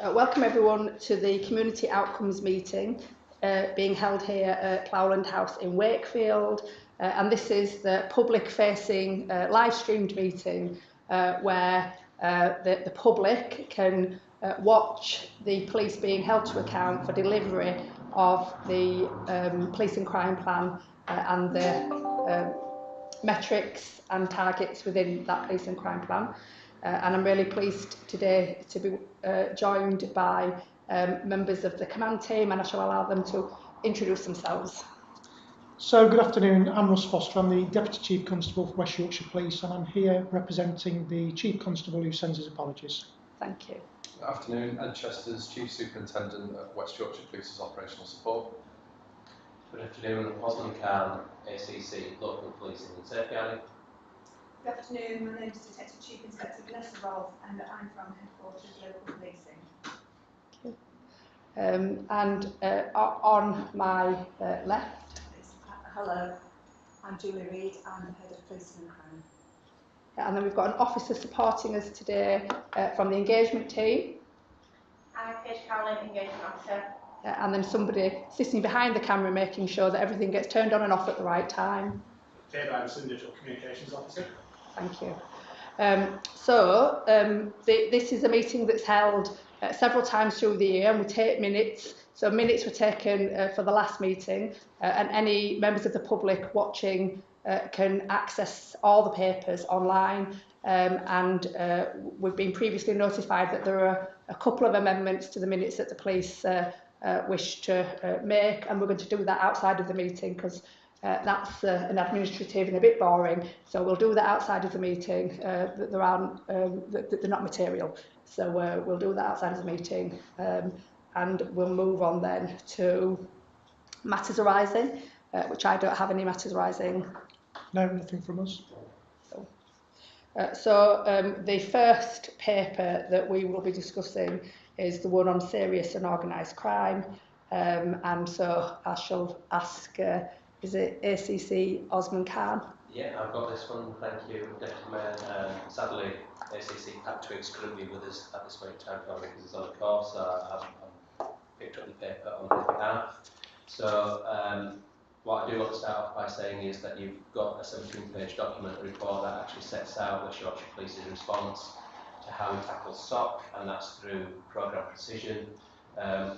Welcome everyone to the Community Outcomes meeting being held here at Plowland House in Wakefield, and this is the public facing live streamed meeting where the public can watch the police being held to account for delivery of the police and crime plan and the metrics and targets within that police and crime plan. And I'm really pleased today to be joined by members of the command team, and I shall allow them to introduce themselves. So good afternoon, I'm Russ Foster, I'm the Deputy Chief Constable for West Yorkshire Police, and I'm here representing the Chief Constable who sends his apologies. Thank you. Good afternoon, Ed Chester's Chief Superintendent at West Yorkshire Police's Operational Support. Good afternoon, Osman Khan, ACC, Local Policing and Safeguarding. Good afternoon, my name is Detective Chief Inspector Vanessa Rolfe and I'm from Headquarters Local Policing. On my left. Hello, I'm Julie Reid, I'm the Head of Policing and Crime. And then we've got an officer supporting us today from the engagement team. I'm Paige Cowling, Engagement Officer. And then somebody sitting behind the camera making sure that everything gets turned on and off at the right time. Dave Anderson, Digital Communications Officer. Thank you. This is a meeting that's held several times through the year, and we take minutes. So minutes were taken for the last meeting, and any members of the public watching can access all the papers online. We've been previously notified that there are a couple of amendments to the minutes that the police wish to make, and we're going to do that outside of the meeting because that's an administrative and a bit boring. So we'll do that outside of the meeting. That there aren't, that they're not material. So we'll do that outside of the meeting, and we'll move on then to matters arising, which I don't have any matters arising. No, nothing from us. The first paper that we will be discussing is the one on serious and organised crime, and so I shall ask, is it ACC Osman Khan? Yeah, I've got this one, thank you, Deputy Mayor. Sadly, ACC Pat Twiggs couldn't be with us at this point in time because he's on a course, so I've picked up the paper on his behalf. So what I do want to start off by saying is that you've got a 17-page document report that actually sets out West Yorkshire Police's response to how we tackle SOC, and that's through programme precision,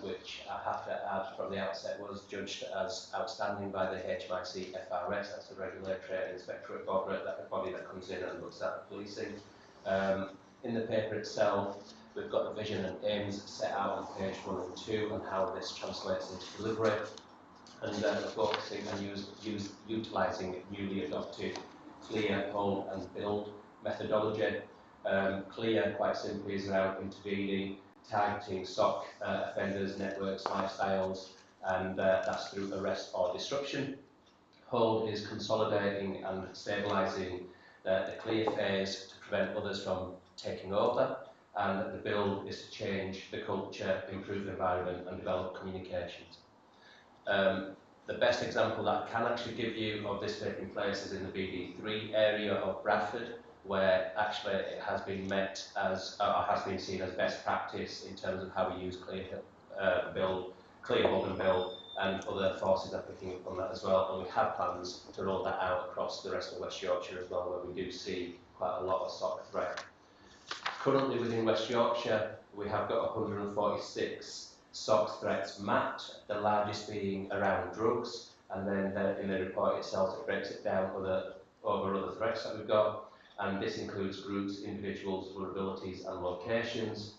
which I have to add from the outset was judged as outstanding by the HMIC FRS, that's the Regulatory and Inspectorate Body, that body that comes in and looks at the policing. In the paper itself, we've got the vision and aims set out on page 1 and 2 and how this translates into delivery, and focusing on utilising newly adopted clear, hold and build methodology. Clear, quite simply, is around intervening, targeting SOC offenders, networks, lifestyles, and that's through arrest or disruption. Hold is consolidating and stabilising the clear phase to prevent others from taking over, and the build is to change the culture, improve the environment and develop communications. The best example that I can actually give you of this taking place is in the BD3 area of Bradford, where actually it has been met as, or has been seen as best practice in terms of how we use clear, hold and build, and other forces are picking up on that as well. And we have plans to roll that out across the rest of West Yorkshire as well, where we do see quite a lot of SOC threat. Currently within West Yorkshire, we have got 146 SOC threats mapped, the largest being around drugs, and then in the report itself it breaks it down over other threats that we've got, and this includes groups, individuals, vulnerabilities and locations.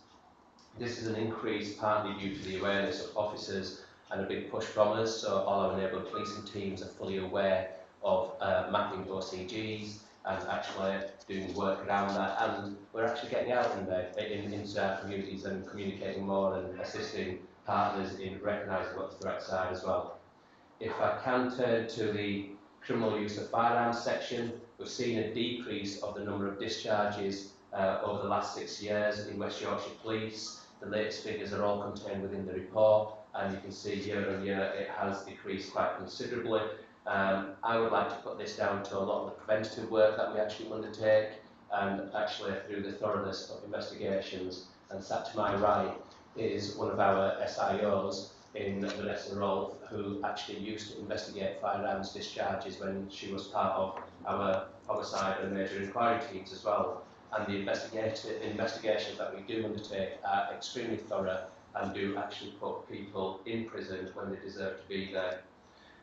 This is an increase partly due to the awareness of officers and a big push from us, so all our enabled policing teams are fully aware of mapping OCGs and actually doing work around that, and we're actually getting out in there into our communities and communicating more and assisting partners in recognising what the threats are as well. If I can turn to the criminal use of firearms section, we've seen a decrease of the number of discharges over the last 6 years in West Yorkshire Police. The latest figures are all contained within the report, and you can see year on year it has decreased quite considerably. I would like to put this down to a lot of the preventative work that we actually undertake and actually through the thoroughness of investigations. And sat to my right is one of our SIOs in Vanessa Rolfe, who actually used to investigate firearms discharges when she was part of our homicide and major inquiry teams as well. And the investigations that we do undertake are extremely thorough and do actually put people in prison when they deserve to be there.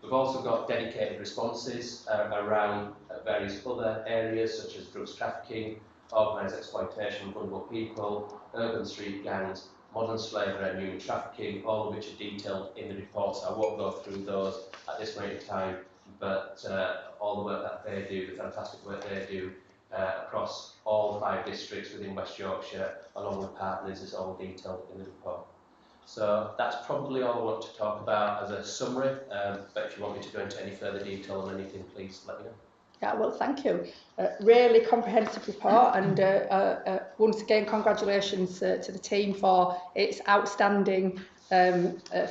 We've also got dedicated responses around various other areas such as drugs trafficking, organised exploitation of vulnerable people, urban street gangs, modern slavery and human trafficking, all of which are detailed in the reports. I won't go through those at this point in time, but all the work that they do, the fantastic work they do across all 5 districts within West Yorkshire, along with partners, is all detailed in the report. So that's probably all I want to talk about as a summary, but if you want me to go into any further detail on anything, please let me know. Yeah, well, thank you. Really comprehensive report, and once again, congratulations to the team for its outstanding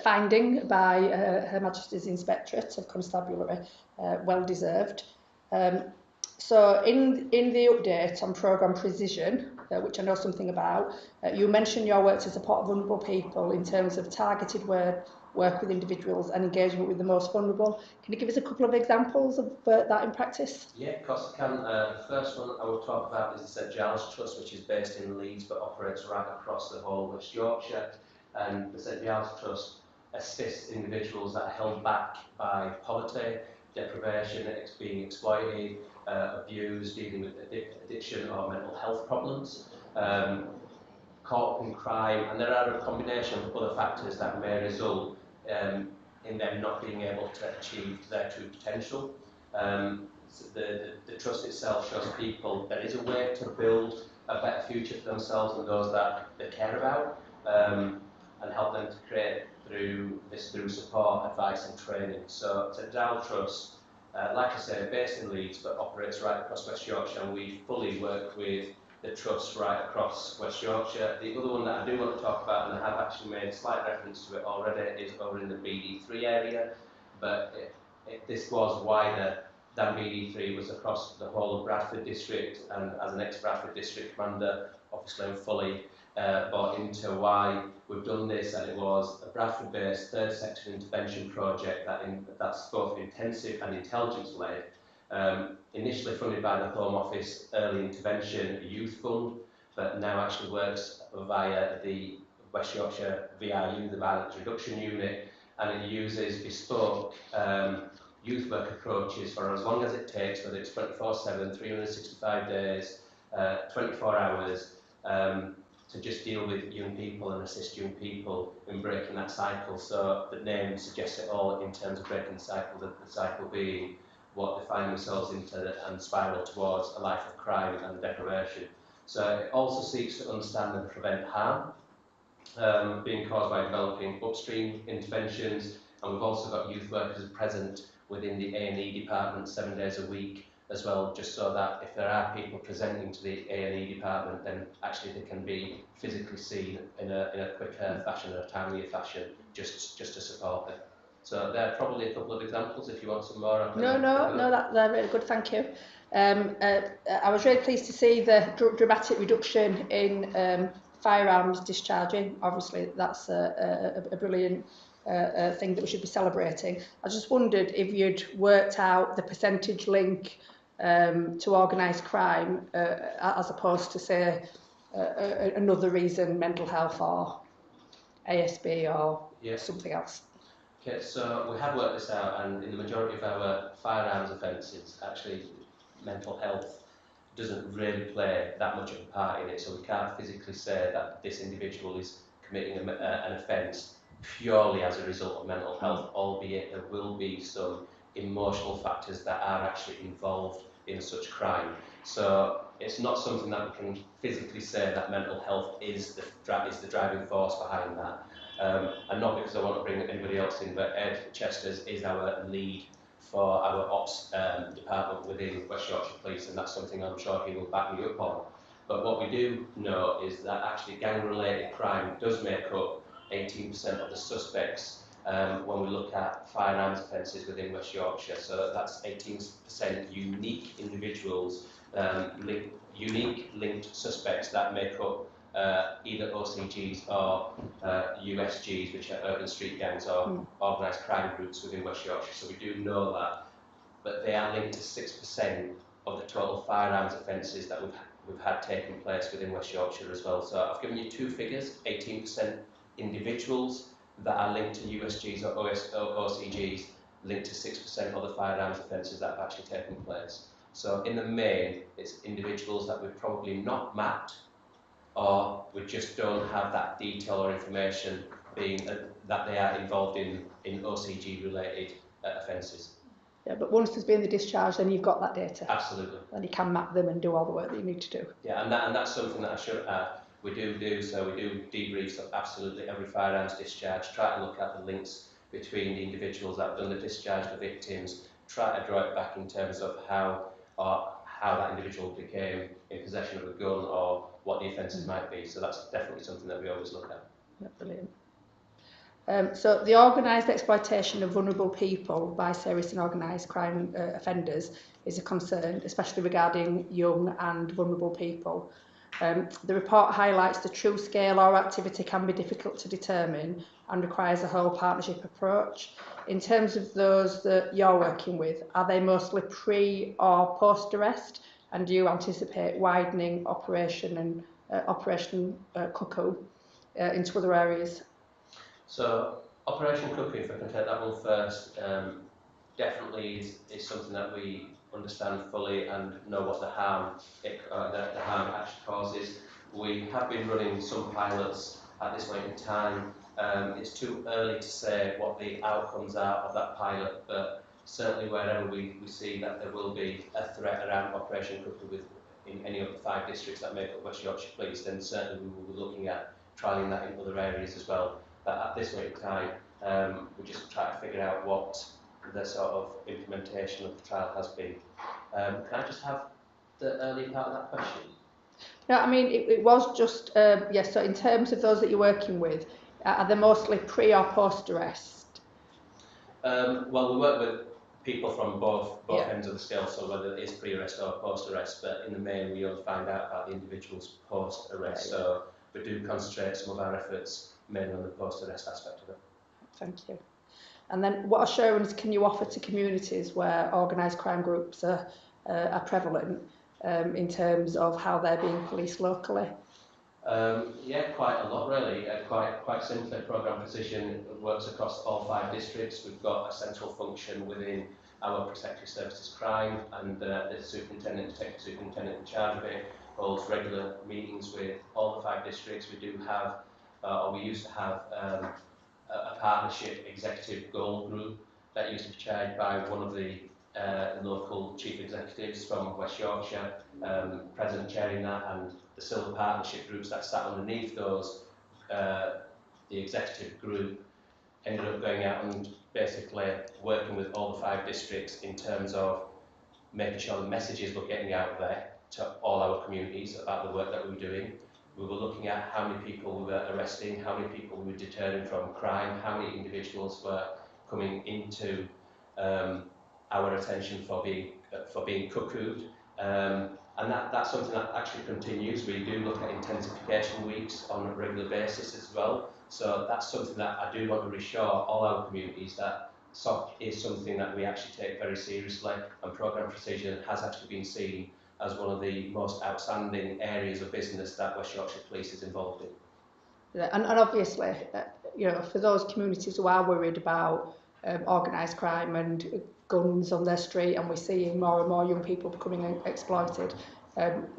finding by Her Majesty's Inspectorate of Constabulary, well deserved. So in the update on programme Precision, which I know something about, you mentioned your work to support vulnerable people in terms of targeted work with individuals and engagement with the most vulnerable. Can you give us a couple of examples of that in practice? Yeah, of course I can. The first one I will talk about is the St Giles Trust, which is based in Leeds but operates right across the whole of West Yorkshire. And the St Giles Trust assists individuals that are held back by poverty, deprivation, being exploited, abused, dealing with addiction or mental health problems, caught up in crime, and there are a combination of other factors that may result in them not being able to achieve their true potential. So the trust itself shows people there is a way to build a better future for themselves and those that they care about, and help them to create through support, advice and training. So St Giles Trust, like I say, based in Leeds but operates right across West Yorkshire, and we fully work with the trust right across West Yorkshire. The other one that I do want to talk about, and I have actually made slight reference to it already, is over in the BD3 area, but this was wider than BD3, was across the whole of Bradford district, and as an ex-Bradford district commander, obviously I'm fully bought into why we've done this, and it was a Bradford-based third sector intervention project that's both intensive and intelligence-led, initially funded by the Home Office Early Intervention Youth Fund, but now actually works via the West Yorkshire VRU, the Violence Reduction Unit, and it uses bespoke youth work approaches for as long as it takes, whether it's 24/7, 365 days, 24 hours, to just deal with young people and assist young people in breaking that cycle. So the name suggests it all in terms of breaking the cycle, the cycle being what they find themselves into and spiral towards a life of crime and deprivation. So it also seeks to understand and prevent harm being caused by developing upstream interventions, and we've also got youth workers present within the A&E department 7 days a week as well, just so that if there are people presenting to the A&E department, then actually they can be physically seen in a quicker fashion, a timelier fashion, just to support them. So there are probably a couple of examples. If you want some more, I can No, they're really good, thank you. I was really pleased to see the dramatic reduction in firearms discharging. Obviously, that's a brilliant thing that we should be celebrating. I just wondered if you'd worked out the percentage link to organised crime as opposed to, say, another reason, mental health or ASB or something else. Okay, so we have worked this out, and in the majority of our firearms offences, actually mental health doesn't really play that much of a part in it, so we can't physically say that this individual is committing an offence purely as a result of mental health, albeit there will be some emotional factors that are actually involved in such crime. So it's not something that we can physically say that mental health is the driving force behind that. And not because I want to bring anybody else in, but Ed Chesters is our lead for our ops department within West Yorkshire Police, and that's something I'm sure he will back me up on. But what we do know is that actually gang-related crime does make up 18% of the suspects when we look at firearms offences within West Yorkshire. So that's 18% unique individuals unique linked suspects that make up either OCGs or USGs, which are urban street gangs or organised crime groups within West Yorkshire. So we do know that, but they are linked to 6% of the total firearms offences that we've had taking place within West Yorkshire as well. So I've given you two figures: 18% individuals that are linked to USGs or OCGs, linked to 6% of the firearms offences that have actually taken place. So in the main, it's individuals that we've probably not mapped, or we just don't have that detail or information being that they are involved in OCG related offences. Yeah, but once there's been the discharge, then you've got that data. Absolutely. And you can map them and do all the work that you need to do. Yeah, and that's something that I should add. We do debriefs of absolutely every firearms discharge, try to look at the links between the individuals that have done the discharge, the victims, try to draw it back in terms of how that individual became in possession of a gun or what the offences might be. So that's definitely something that we always look at. Yeah, brilliant. So the organised exploitation of vulnerable people by serious and organised crime offenders is a concern, especially regarding young and vulnerable people. The report highlights the true scale or activity can be difficult to determine and requires a whole partnership approach. In terms of those that you're working with, are they mostly pre or post arrest? And do you anticipate widening Operation Cuckoo into other areas? So Operation Cuckoo, if I can take that one first, definitely is something that we understand fully and know what the harm actually causes. We have been running some pilots at this point in time. It's too early to say what the outcomes are of that pilot, but certainly wherever we see that there will be a threat around Operation Cuckoo in any of the 5 districts that make up West Yorkshire Police, then certainly we will be looking at trialling that in other areas as well. But at this point in time, we're just trying to figure out what the sort of implementation of the trial has been. Can I just have the early part of that question? No, I mean, it was just, yes, so in terms of those that you're working with, are they mostly pre or post arrest? Well, we work with people from both ends of the scale, so whether it is pre-arrest or post-arrest, but in the main we only find out about the individuals post-arrest, so we do concentrate some of our efforts mainly on the post-arrest aspect of it. Thank you. And then what assurance can you offer to communities where organised crime groups are prevalent in terms of how they're being policed locally? Yeah, quite a lot really. Quite simply, Programme Precision works across all 5 districts. We've got a central function within our Protective Services Crime, and the Detective Superintendent in charge of it holds regular meetings with all the 5 districts. We do have, or we used to have, a partnership executive goal group that used to be chaired by one of the local chief executives from West Yorkshire, president chairing that, and the silver partnership groups that sat underneath those, the executive group ended up going out and basically working with all the 5 districts in terms of making sure the messages were getting out there to all our communities about the work that we were doing. We were looking at how many people we were arresting, how many people we were deterring from crime, how many individuals were coming into our attention for being cuckooed, and that's something that actually continues. We do look at intensification weeks on a regular basis as well. So that's something that I do want to reassure all our communities that SOC is something that we actually take very seriously, and Programme Precision has actually been seen as one of the most outstanding areas of business that West Yorkshire Police is involved in. Yeah, and obviously, you know, for those communities who are worried about organised crime and guns on their street, and we're seeing more and more young people becoming exploited,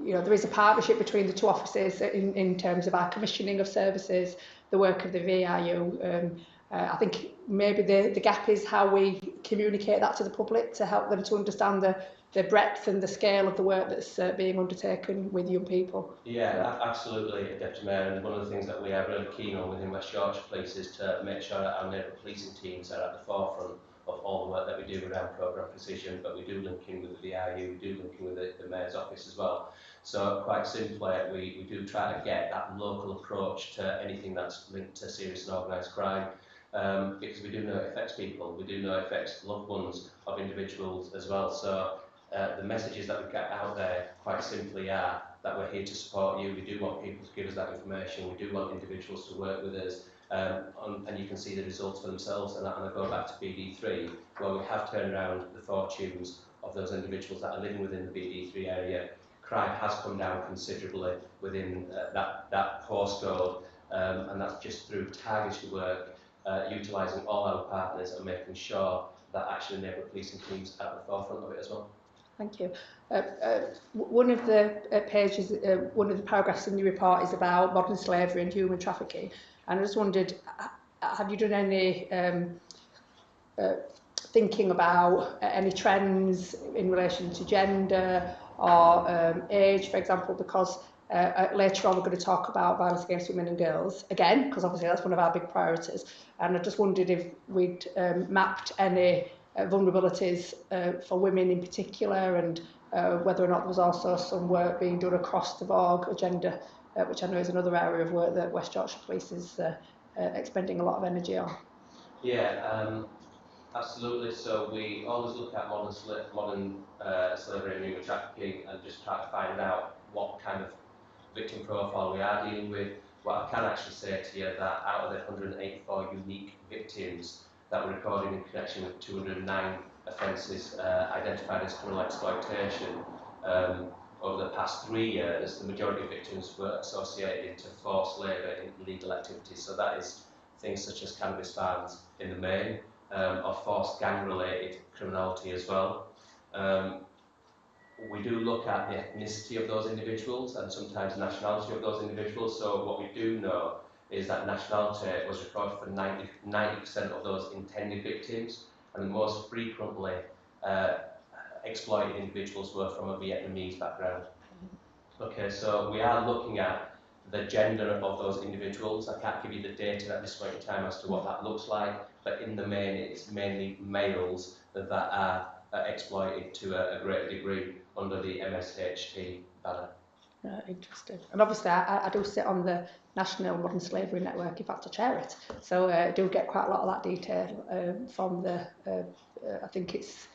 you know, there is a partnership between the 2 offices in terms of our commissioning of services, the work of the VRU. I think maybe the gap is how we communicate that to the public to help them to understand the breadth and the scale of the work that's being undertaken with young people. Yeah, absolutely, Deputy Mayor, and one of the things that we are really keen on within West Yorkshire Police is to make sure that our neighbourhood policing teams are at the forefront of all the work that we do around Programme Precision, but we do link in with the VRU, we do link in with the Mayor's office as well. So quite simply, we do try to get that local approach to anything that's linked to serious and organised crime, because we do know it affects people, we do know it affects loved ones of individuals as well. So the messages that we get out there quite simply are that we're here to support you. We do want people to give us that information. We do want individuals to work with us, and you can see the results for themselves. And I go back to BD3, where we have turned around the fortunes of those individuals that are living within the BD3 area. Crime has come down considerably within that postcode, and that's just through targeted work, utilising all our partners and making sure that actually neighbourhood policing teams are at the forefront of it as well. Thank you. One of the pages, one of the paragraphs in your report is about modern slavery and human trafficking, and I just wondered, have you done any thinking about any trends in relation to gender or age, for example, because later on we're going to talk about violence against women and girls again, because obviously that's one of our big priorities, and I just wondered if we'd mapped any vulnerabilities for women in particular, and whether or not there was also some work being done across the Vogue agenda, which I know is another area of work that West Yorkshire Police is expending a lot of energy on. Yeah, absolutely. So we always look at modern slavery and human trafficking and just try to find out what kind of victim profile we are dealing with. What I can actually say to you that out of the 184 unique victims that were recorded in connection with 209 offences identified as criminal exploitation over the past 3 years, the majority of victims were associated to forced labour in illegal activities. So that is things such as cannabis farms in the main, or forced gang-related criminality as well. We do look at the ethnicity of those individuals and sometimes nationality of those individuals. So what we do know is that nationality was recorded for 90% of those intended victims, and the most frequently exploited individuals were from a Vietnamese background. Okay, so we are looking at the gender of those individuals. I can't give you the data at this point in time as to what that looks like, but in the main, it's mainly males that are exploited to a greater degree under the MSHT banner. Interesting. And obviously I do sit on the National Modern Slavery Network, in fact I chair it, so I do get quite a lot of that detail from the, I think is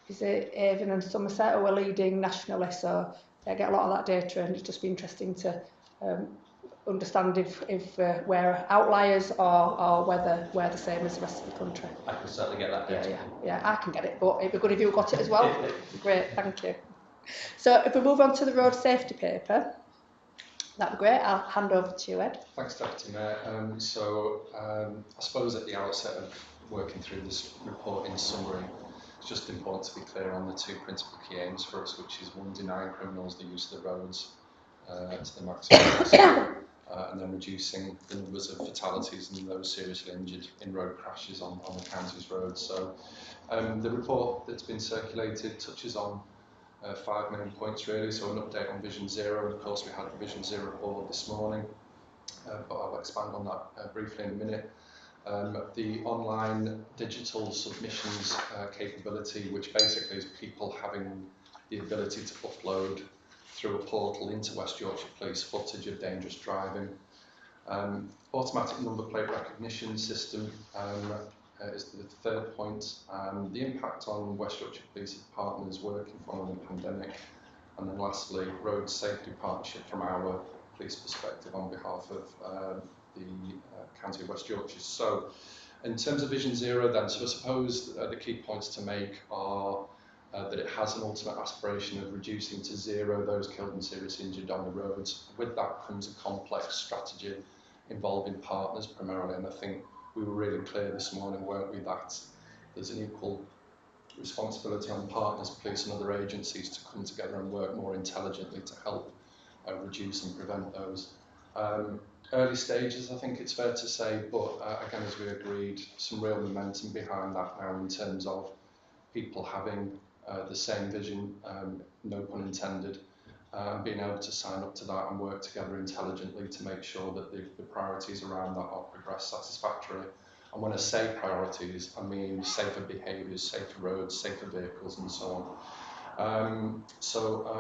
it Avon and Somerset who are leading nationally, so I get a lot of that data, and it'd just be interesting to understand if we're outliers or whether we're the same as the rest of the country. I can certainly get that data. Yeah, I can get it, but it'd be good if you got it as well. Great, thank you. So if we move on to the road safety paper, that'd be great. I'll hand over to you, Ed. Thanks, Deputy Mayor. I suppose at the outset of working through this report in summary, it's just important to be clear on the two principal key aims for us, which is one, denying criminals the use of the roads to the maximum possible, and then reducing the numbers of fatalities and those seriously injured in road crashes on the county's roads. So the report that's been circulated touches on 5 main points really, so an update on Vision Zero. Of course we had the Vision Zero board this morning, but I'll expand on that briefly in a minute. The online digital submissions capability, which basically is people having the ability to upload through a portal into West Yorkshire Police footage of dangerous driving. Automatic number plate recognition system is the third point. The impact on West Yorkshire Police partners working following the pandemic. And then lastly, road safety partnership from our police perspective on behalf of the County of West Yorkshire. So in terms of Vision Zero then, so I suppose the key points to make are that it has an ultimate aspiration of reducing to zero those killed and seriously injured on the roads. With that comes a complex strategy involving partners primarily, and I think we were really clear this morning, weren't we, that there's an equal responsibility on partners, police and other agencies to come together and work more intelligently to help reduce and prevent those. Early stages, I think it's fair to say, but again, as we agreed, some real momentum behind that now in terms of people having the same vision, no pun intended, being able to sign up to that and work together intelligently to make sure that the priorities around that are progressed satisfactorily. And when I say priorities, I mean safer behaviours, safer roads, safer vehicles and so on.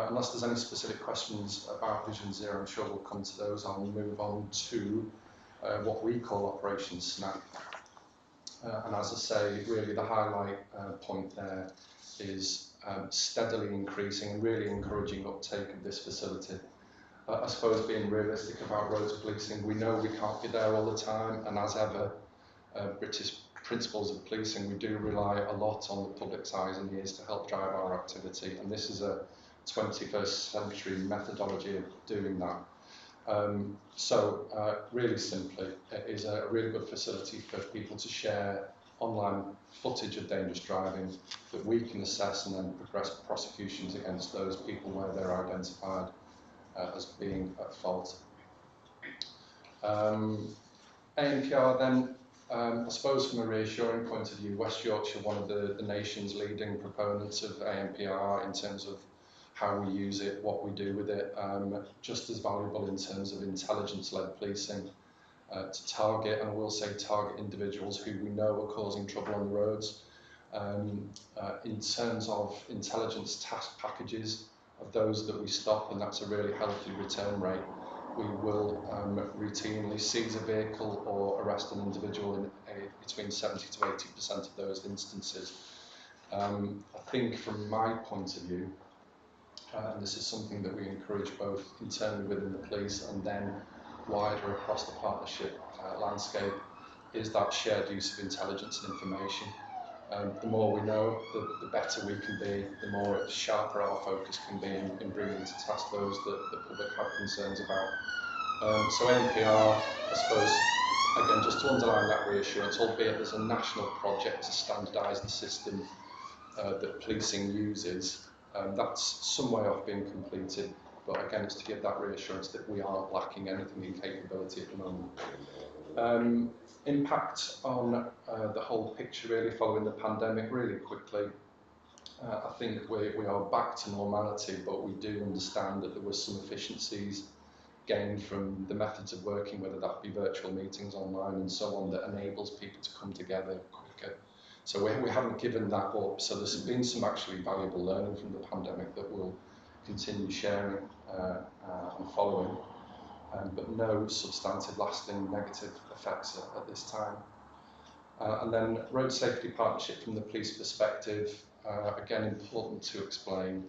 Unless there's any specific questions about Vision Zero, I'm sure we'll come to those. I'll move on to what we call Operation Snap. And as I say, really the highlight point there is steadily increasing and really encouraging uptake of this facility. I suppose being realistic about roads policing, we know we can't be there all the time, and as ever, British principles of policing, we do rely a lot on the public's eyes and ears to help drive our activity, and this is a 21st century methodology of doing that. Really simply, it is a really good facility for people to share online footage of dangerous driving that we can assess and then progress prosecutions against those people where they're identified as being at fault. ANPR then, I suppose from a reassuring point of view, West Yorkshire, one of the nation's leading proponents of ANPR in terms of how we use it, what we do with it, just as valuable in terms of intelligence-led policing to target, and I will say target individuals who we know are causing trouble on the roads. In terms of intelligence task packages of those that we stop, and that's a really healthy return rate, we will routinely seize a vehicle or arrest an individual in between 70 to 80% of those instances. I think from my point of view, and this is something that we encourage both internally within the police and then wider across the partnership landscape, is that shared use of intelligence and information. The more we know, the better we can be, the more sharper our focus can be in bringing to task those that the public have concerns about. So NPR, I suppose, again, just to underline that reassurance, albeit there's a national project to standardise the system that policing uses, that's some way off being completed, but again, it's to give that reassurance that we aren't lacking anything in capability at the moment. Impact on the whole picture really following the pandemic, really quickly. I think we are back to normality, but we do understand that there were some efficiencies gained from the methods of working, whether that be virtual meetings online and so on, that enables people to come together quicker. So we haven't given that up, so there's been some actually valuable learning from the pandemic that we'll continue sharing and following. But no substantive lasting negative effects at this time. And then road safety partnership from the police perspective, again important to explain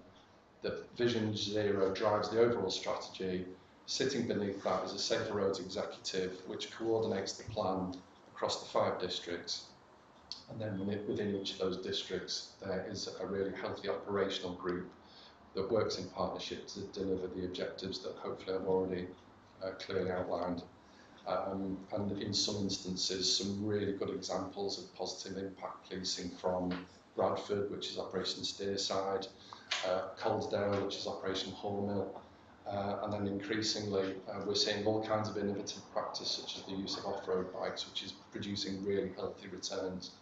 that Vision Zero drives the overall strategy. Sitting beneath that is a Safer Roads executive which coordinates the plan across the 5 districts, and then within each of those districts there is a really healthy operational group that works in partnership to deliver the objectives that hopefully I've already clearly outlined, and in some instances some really good examples of positive impact policing from Bradford, which is Operation Steerside, Coldsdale, which is Operation Hallmill, and then increasingly we're seeing all kinds of innovative practice such as the use of off-road bikes, which is producing really healthy returns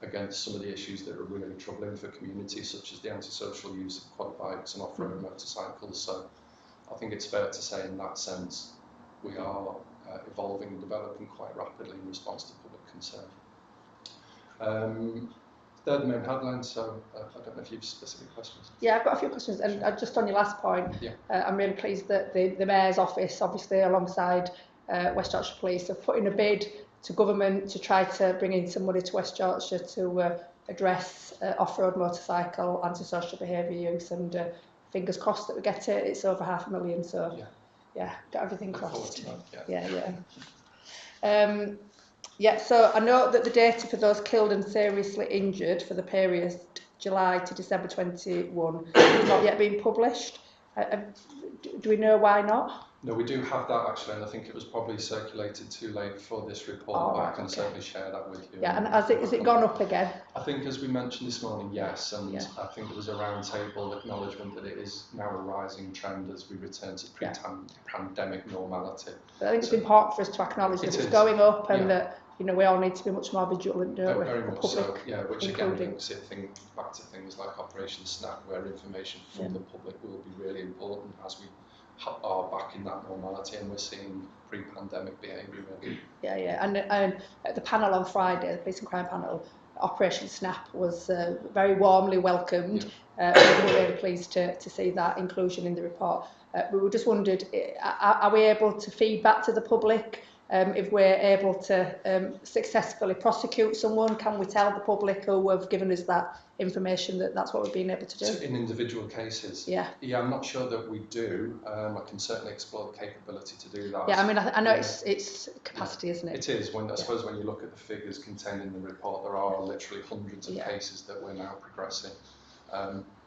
against some of the issues that are really troubling for communities, such as the antisocial use of quad bikes and off-road motorcycles. So I think it's fair to say in that sense we are evolving and developing quite rapidly in response to public concern. They're the main headlines, so I don't know if you have specific questions. Yeah, I've got a few questions, and just on your last point, yeah. I'm really pleased that the Mayor's office, obviously alongside West Yorkshire Police, have put in a bid to government to try to bring in some money to West Yorkshire to address off-road motorcycle antisocial behaviour use, and fingers crossed that we get it. It's over £500,000, so yeah, got everything crossed. Yeah, so I know that the data for those killed and seriously injured for the period July to December 21 has not yet been published. Do we know why not? No, we do have that actually, and I think it was probably circulated too late for this report, but I can certainly share that with you. Yeah, and has it gone up again? I think, as we mentioned this morning, yes, and I think there was a roundtable acknowledgement that it is now a rising trend as we return to pre-pandemic normality. But I think it's important for us to acknowledge that it's going up, and that we all need to be much more vigilant, don't we? Very much so, yeah, which including. again brings it back to things like Operation Snap, where information from the public will be really important as we are back in that normality, and we're seeing pre-pandemic behaviour really. Yeah, and at the panel on Friday, the Police and Crime panel, Operation Snap was very warmly welcomed. We were really pleased to see that inclusion in the report. We just wondered, are we able to feed back to the public if we're able to successfully prosecute someone, can we tell the public who have given us that information that that's what we've been able to do? In individual cases? Yeah. Yeah, I'm not sure that we do. I can certainly explore the capability to do that. Yeah, I mean, I know it's capacity, isn't it? It is. I suppose when you look at the figures contained in the report, there are literally hundreds of cases that we're now progressing.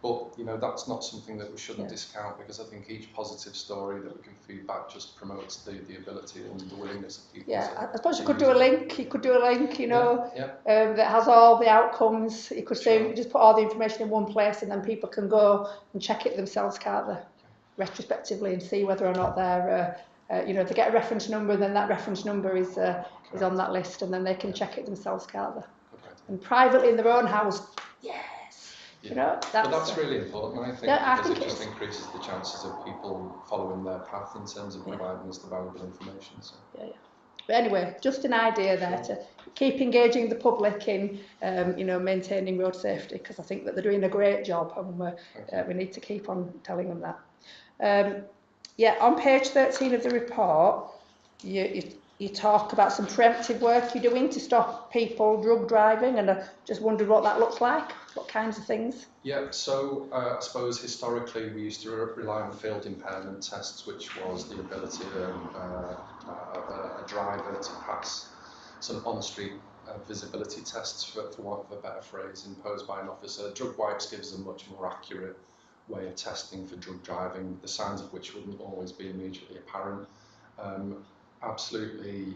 But that's not something that we shouldn't discount, because I think each positive story that we can feed back just promotes the ability and the willingness of people. Yeah, I suppose you could do a link. You could do a link, that has all the outcomes. You could say just put all the information in one place, and then people can go and check it themselves, can't they? Retrospectively, and see whether or not they're, if they get a reference number, then that reference number is on that list, and then they can check it themselves, can't they? And privately in their own house, That's really important, I think, because it just increases the chances of people following their path in terms of providing us the valuable information. So. But anyway, just an idea there to keep engaging the public in, maintaining road safety, because I think that they're doing a great job, and we need to keep on telling them that. On page 13 of the report, you talk about some preemptive work you're doing to stop people drug driving, and I just wondered what that looks like, what kinds of things? Yeah, so I suppose historically we used to rely on field impairment tests, which was the ability of a driver to pass some on-street visibility tests, for want of a better phrase, imposed by an officer. Drug wipes gives a much more accurate way of testing for drug driving, the signs of which wouldn't always be immediately apparent. Absolutely,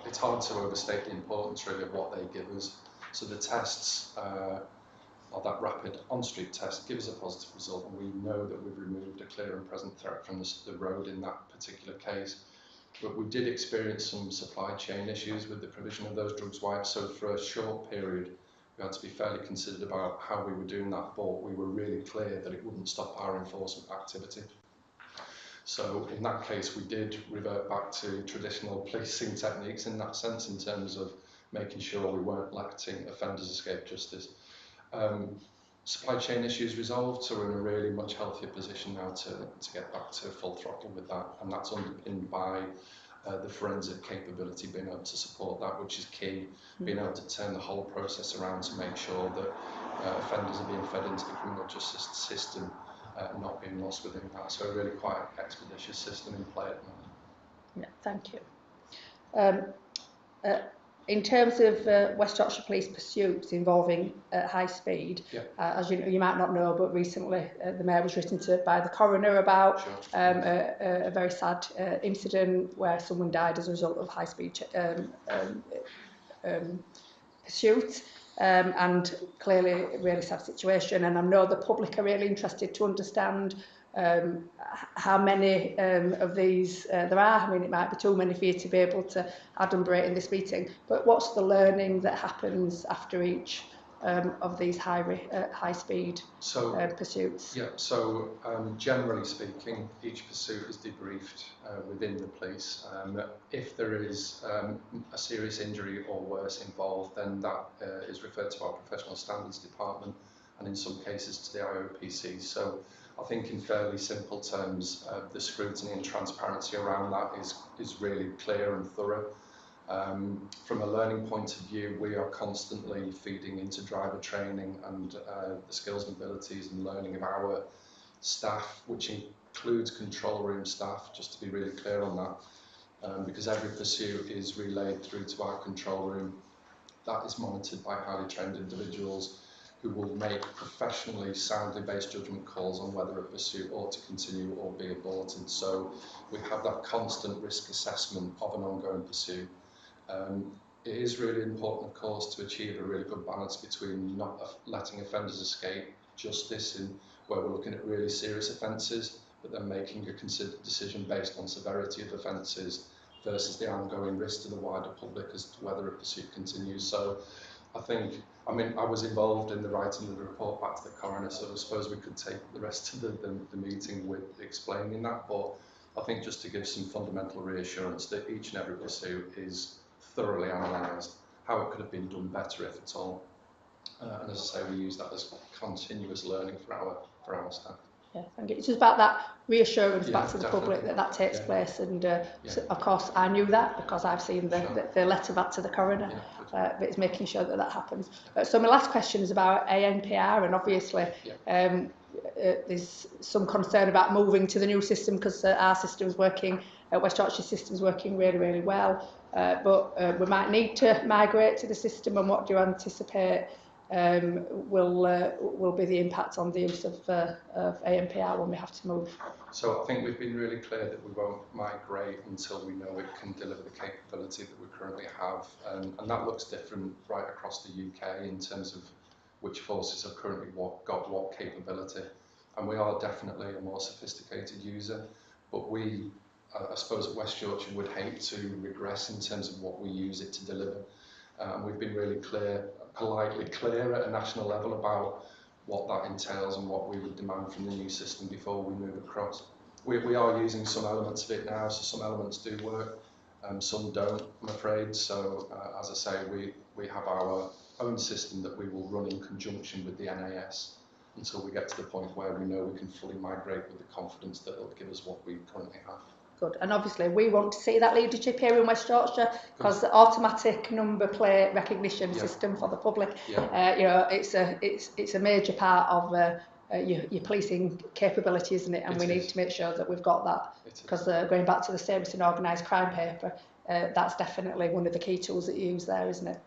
it's hard to overstate the importance really of what they give us. So the tests, or that rapid on-street test, gives a positive result, and we know that we've removed a clear and present threat from the road in that particular case. But we did experience some supply chain issues with the provision of those drugs wipes, so for a short period we had to be fairly considered about how we were doing that, but we were really clear that it wouldn't stop our enforcement activity. So in that case, we did revert back to traditional policing techniques in that sense, in terms of making sure we weren't letting offenders escape justice. Supply chain issues resolved, so we're in a really much healthier position now to get back to full throttle with that, and that's underpinned by the forensic capability, being able to support that, which is key, being able to turn the whole process around to make sure that offenders are being fed into the criminal justice system, not being lost within that. So a really quite expeditious system in play at the moment. Yeah, thank you. In terms of West Yorkshire Police pursuits involving high speed, as you might not know, but recently the Mayor was written to by the coroner about a very sad incident where someone died as a result of high speed pursuit. And clearly a really sad situation, and I know the public are really interested to understand how many of these there are. I mean, it might be too many for you to be able to adumbrate in this meeting, but what's the learning that happens after each of these high speed pursuits? Yeah, so generally speaking, each pursuit is debriefed within the police. If there is a serious injury or worse involved, then that is referred to our professional standards department, and in some cases to the IOPC. So I think in fairly simple terms, the scrutiny and transparency around that is really clear and thorough. From a learning point of view, we are constantly feeding into driver training and the skills and abilities and learning of our staff, which includes control room staff, just to be really clear on that, because every pursuit is relayed through to our control room. That is monitored by highly trained individuals who will make professionally soundly based judgment calls on whether a pursuit ought to continue or be aborted. So we have that constant risk assessment of an ongoing pursuit. It is really important, of course, to achieve a really good balance between not letting offenders escape justice, in where we're looking at really serious offences, but then making a considered decision based on severity of offences versus the ongoing risk to the wider public as to whether a pursuit continues. So I was involved in the writing of the report back to the coroner, so I suppose we could take the rest of the meeting with explaining that, but I think just to give some fundamental reassurance that each and every pursuit is thoroughly analysed, how it could have been done better if at all. And as I say, we use that as continuous learning for our staff. Yeah, thank you. It's just about that reassurance back to the definitely. public that takes place, and so of course I knew that because I've seen the letter back to the coroner, but it's making sure that happens. So my last question is about ANPR, and obviously there's some concern about moving to the new system because our system's working, West Yorkshire system's working really, really well, but we might need to migrate to the system, and what do you anticipate will be the impact on the use of ANPR when we have to move? So I think we've been really clear that we won't migrate until we know it can deliver the capability that we currently have, and that looks different right across the UK in terms of which forces have currently got what capability, and we are definitely a more sophisticated user, but we, I suppose at West Yorkshire, would hate to regress in terms of what we use it to deliver. We've been really clear, politely clear at a national level about what that entails and what we would demand from the new system before we move across. We are using some elements of it now, so some elements do work, some don't, I'm afraid. So as I say, we have our own system that we will run in conjunction with the NAS until we get to the point where we know we can fully migrate with the confidence that it'll give us what we currently have. Good, and obviously we want to see that leadership here in West Yorkshire because the automatic number plate recognition system for the public, you know, it's a major part of your policing capability, isn't it? And we need to make sure that we've got that because going back to the Service and Organised Crime paper, that's definitely one of the key tools that you use there, isn't it?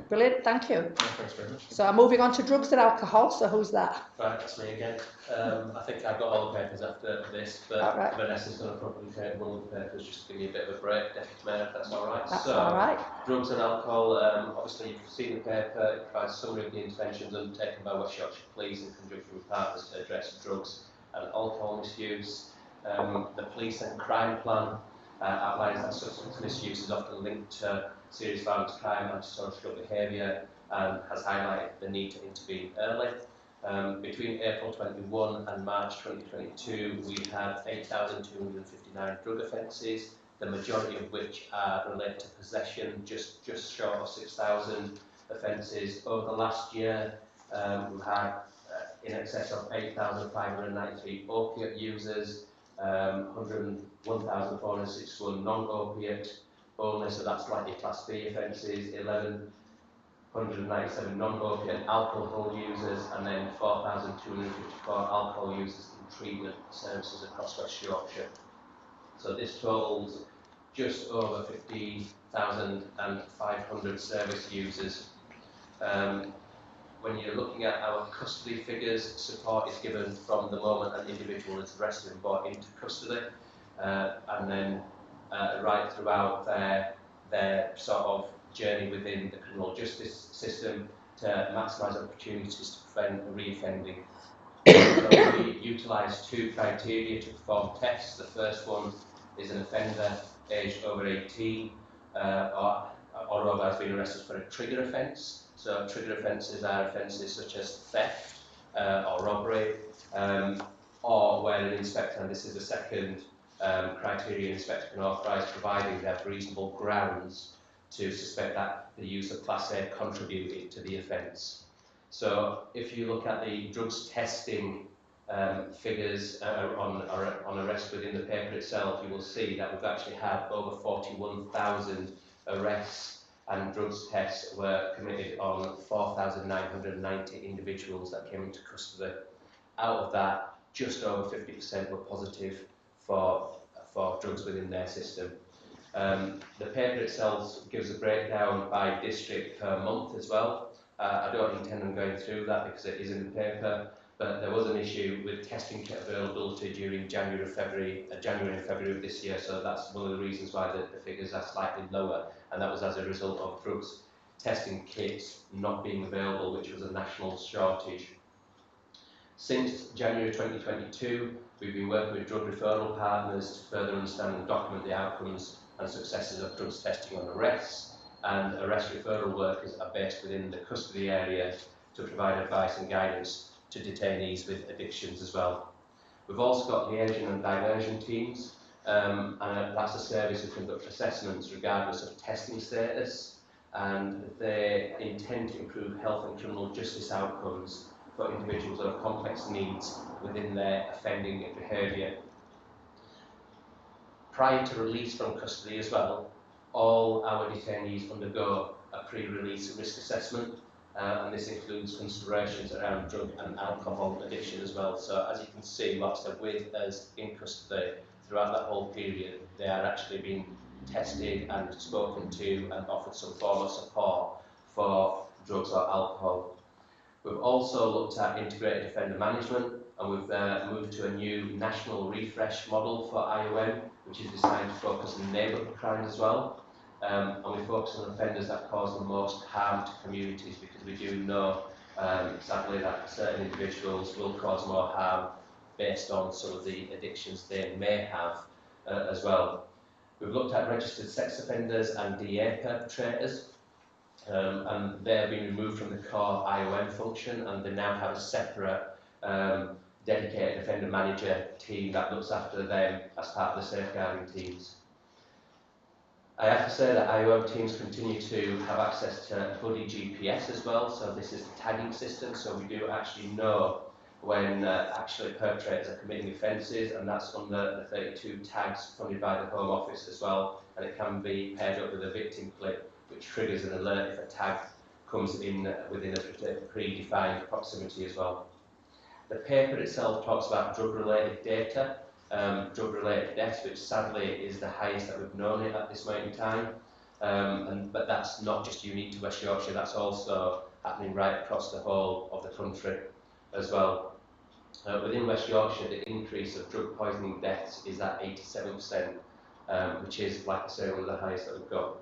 Brilliant, thank you. Thanks very much. So I'm moving on to drugs and alcohol, so who's that? Right, that's me again. I think I've got all the papers after this, but Vanessa's going to probably take one of the papers just to give me a bit of a break, Deputy Mayor, if that's all right. That's all right. Drugs and alcohol, obviously you've seen the paper, it provides a summary of the interventions undertaken by West Yorkshire Police in conjunction with partners to address drugs and alcohol misuse. The Police and Crime Plan outlines that substance misuse is often linked to serious violence crime and antisocial behaviour, and has highlighted the need to intervene early. Between April 21 and March 2022, we had 8,259 drug offences, the majority of which are related to possession, just short of 6,000 offences. Over the last year, we've had in excess of 8,593 opiate users, 101,461 non-opiate only, so that's likely Class B offences, 1,197 non-opiate alcohol users, and then 4,254 alcohol users in treatment services across West Yorkshire. So this totals just over 50,500 service users. When you're looking at our custody figures, support is given from the moment an individual is arrested and brought into custody, and then right throughout their sort of journey within the criminal justice system to maximise opportunities to prevent reoffending. So we utilise two criteria to perform tests. The first one is an offender aged over 18 or over has been arrested for a trigger offence. So trigger offences are offences such as theft or robbery, or where an inspector, and this is the second criteria, an inspector can authorise providing they have reasonable grounds to suspect that the use of Class A contributed to the offence. So if you look at the drugs testing figures on arrests within the paper itself, you will see that we've actually had over 41,000 arrests and drugs tests were committed on 4,990 individuals that came into custody. Out of that, just over 50% were positive for drugs within their system. The paper itself gives a breakdown by district per month as well. I don't intend on going through that because it is in the paper, but there was an issue with testing kit availability during January and February of this year, so that's one of the reasons why the figures are slightly lower, and that was as a result of drugs testing kits not being available, which was a national shortage. Since January 2022, we've been working with drug referral partners to further understand and document the outcomes and successes of drugs testing on arrests, and arrest referral workers are based within the custody area to provide advice and guidance to detainees with addictions as well. We've also got liaison and diversion teams, and that's a service who conduct assessments regardless of testing status, and they intend to improve health and criminal justice outcomes for individuals that have complex needs within their offending behaviour. Prior to release from custody as well, all our detainees undergo a pre-release risk assessment, and this includes considerations around drug and alcohol addiction as well. So as you can see, whilst they're with us in custody, throughout that whole period, they are actually being tested and spoken to and offered some form of support for drugs or alcohol. We've also looked at integrated offender management, and we've moved to a new national refresh model for IOM, which is designed to focus on neighbourhood crimes as well. And we focus on offenders that cause the most harm to communities, because we do know, sadly, that certain individuals will cause more harm based on some of the addictions they may have as well. We've looked at registered sex offenders and DA perpetrators, and they have been removed from the core IOM function, and they now have a separate dedicated offender manager team that looks after them as part of the safeguarding teams. I have to say that IOM teams continue to have access to Buddy GPS as well, so this is the tagging system, so we do actually know when actually perpetrators are committing offences, and that's under the 32 tags funded by the Home Office as well, and it can be paired up with a victim clip which triggers an alert if a tag comes in within a predefined proximity as well. The paper itself talks about drug-related data, drug-related deaths, which sadly is the highest that we've known it at this moment in time. But that's not just unique to West Yorkshire, that's also happening right across the whole of the country as well. Within West Yorkshire, the increase of drug poisoning deaths is at 87%, which is, like I say, one of the highest that we've got.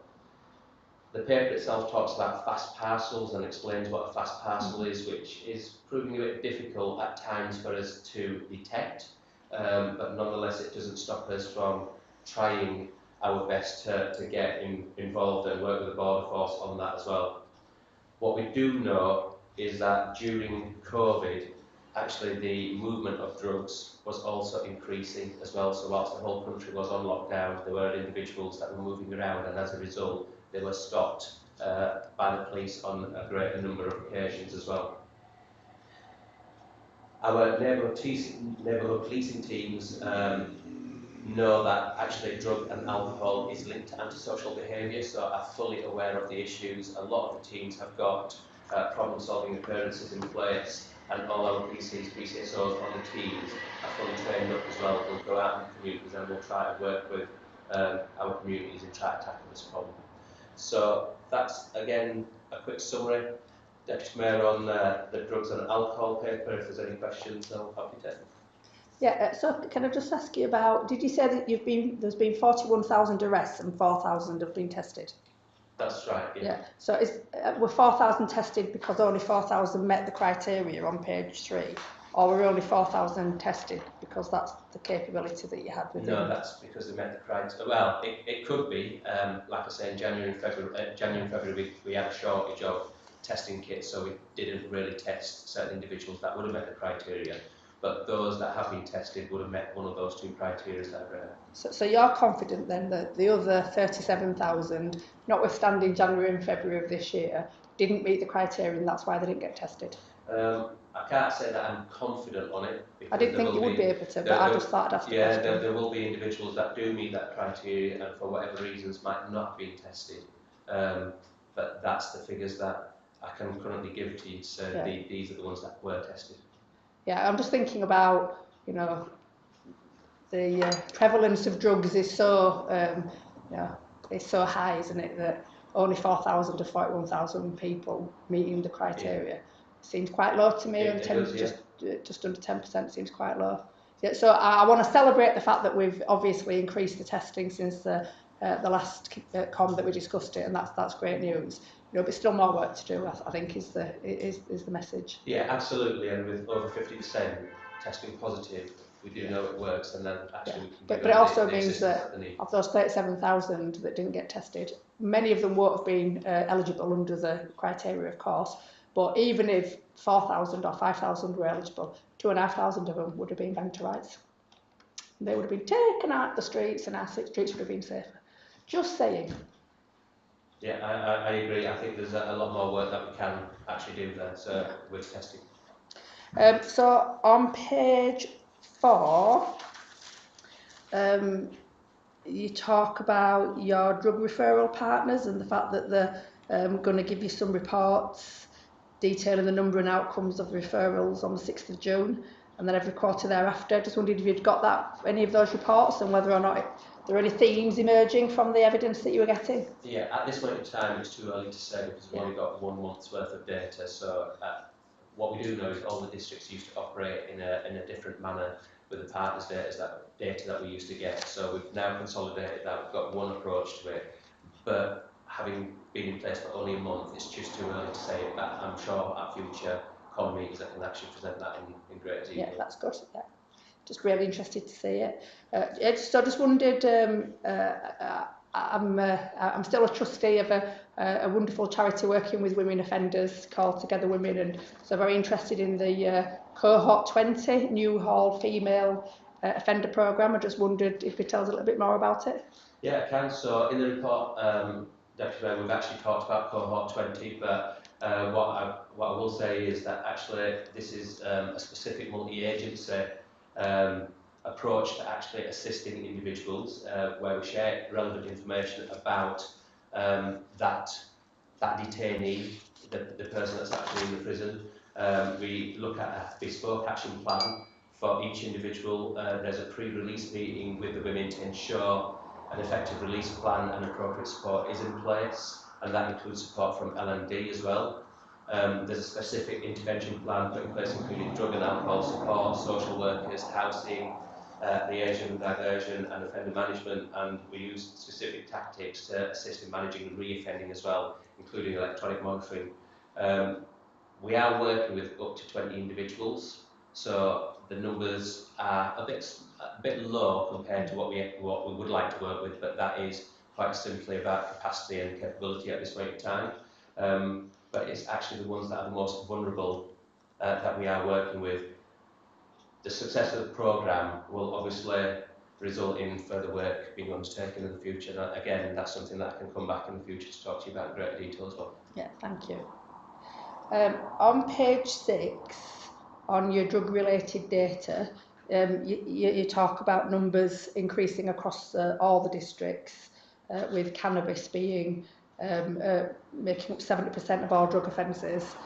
The paper itself talks about fast parcels and explains what a fast parcel is, which is proving a bit difficult at times for us to detect, but nonetheless it doesn't stop us from trying our best to get involved and work with the border force on that as well. What we do know is that during COVID, actually the movement of drugs was also increasing as well. So whilst the whole country was on lockdown, there were individuals that were moving around, and as a result they were stopped by the police on a greater number of occasions as well. Our neighbourhood policing teams know that actually drug and alcohol is linked to antisocial behaviour, so are fully aware of the issues. A lot of the teams have got problem-solving appearances in place, and all our PCs, PCSOs on the teams are fully trained up as well. They'll go out in the communities and we'll try to work with our communities and try to tackle this problem. So that's, again, a quick summary. Deputy Mayor, on the drugs and alcohol paper, if there's any questions, I'll happy to take them. Yeah, so can I just ask you about, did you say that there's been 41,000 arrests and 4,000 have been tested? That's right, yeah. So were 4,000 tested because only 4,000 met the criteria on page 3? Or were only 4,000 tested because that's the capability that you had with them? No, that's because they met the criteria. Well, it could be. Like I say, in January and February, we had a shortage of testing kits, so we didn't really test certain individuals that would have met the criteria. But those that have been tested would have met one of those two criteria that are So you're confident then that the other 37,000, notwithstanding January and February of this year, didn't meet the criteria and that's why they didn't get tested? I can't say that I'm confident on it. I didn't think you would be able to, but I just thought I'd ask the question. Yeah, there will be individuals that do meet that criteria and for whatever reasons might not have been tested. But that's the figures that I can currently give to you. So these are the ones that were tested. Yeah, I'm just thinking about, you know, the prevalence of drugs is so, it's so high, isn't it, that only 4,000 to 41,000 people meeting the criteria. Seems quite low to me, just under 10% seems quite low. Yeah, so I want to celebrate the fact that we've obviously increased the testing since the last com that we discussed it, and that's great news. You know, but still more work to do, I think, is the message. Yeah, absolutely, and with over 50% testing positive, we do know it works, and then actually we can but it also means that of those 37,000 that didn't get tested, many of them won't have been eligible under the criteria, of course. But even if 4,000 or 5,000 were eligible, 2,500 of them would have been banged to rights. They would have been taken out the streets, and our streets would have been safer. Just saying. Yeah, I agree. I think there's a lot more work that we can actually do there, so with testing. So on page 4, you talk about your drug referral partners and the fact that they're going to give you some reports detailing the number and outcomes of referrals on the 6th of June and then every quarter thereafter. Just wondered if you'd got any of those reports and whether or not there are any themes emerging from the evidence that you were getting. Yeah, at this moment in time it's too early to say because we've only got 1 month's worth of data. So what we do know is all the districts used to operate in a different manner with the partners' data that we used to get. So we've now consolidated that. We've got one approach to it, but having been in place for only a month, it's just too early to say it. But I'm sure at future comm meetings I can actually present that in greater detail. Yeah, that's good. Yeah, just really interested to see it. So I just wondered. I'm still a trustee of a wonderful charity working with women offenders called Together Women, and so very interested in the cohort 20 new hall female offender programme. I just wondered if you tell us a little bit more about it. Yeah, I can. So in the report, Deputy Mayor, we've actually talked about cohort 20, but what I will say is that actually this is a specific multi-agency approach to actually assisting individuals where we share relevant information about that detainee, the person that's actually in the prison. We look at a bespoke action plan for each individual. There's a pre-release meeting with the women to ensure an effective release plan and appropriate support is in place, and that includes support from LMD as well. There's a specific intervention plan put in place including drug and alcohol support, social workers, housing, liaison, diversion and offender management, and we use specific tactics to assist in managing re-offending as well, including electronic monitoring. We are working with up to 20 individuals, so the numbers are a bit low compared to what we would like to work with, but that is quite simply about capacity and capability at this point in time. But it's actually the ones that are the most vulnerable that we are working with. The success of the programme will obviously result in further work being undertaken in the future. And again, that's something that I can come back in the future to talk to you about in greater detail as well. Yeah, thank you. On page 6, on your drug-related data, you talk about numbers increasing across all the districts, with cannabis being making up 70% of all drug offences.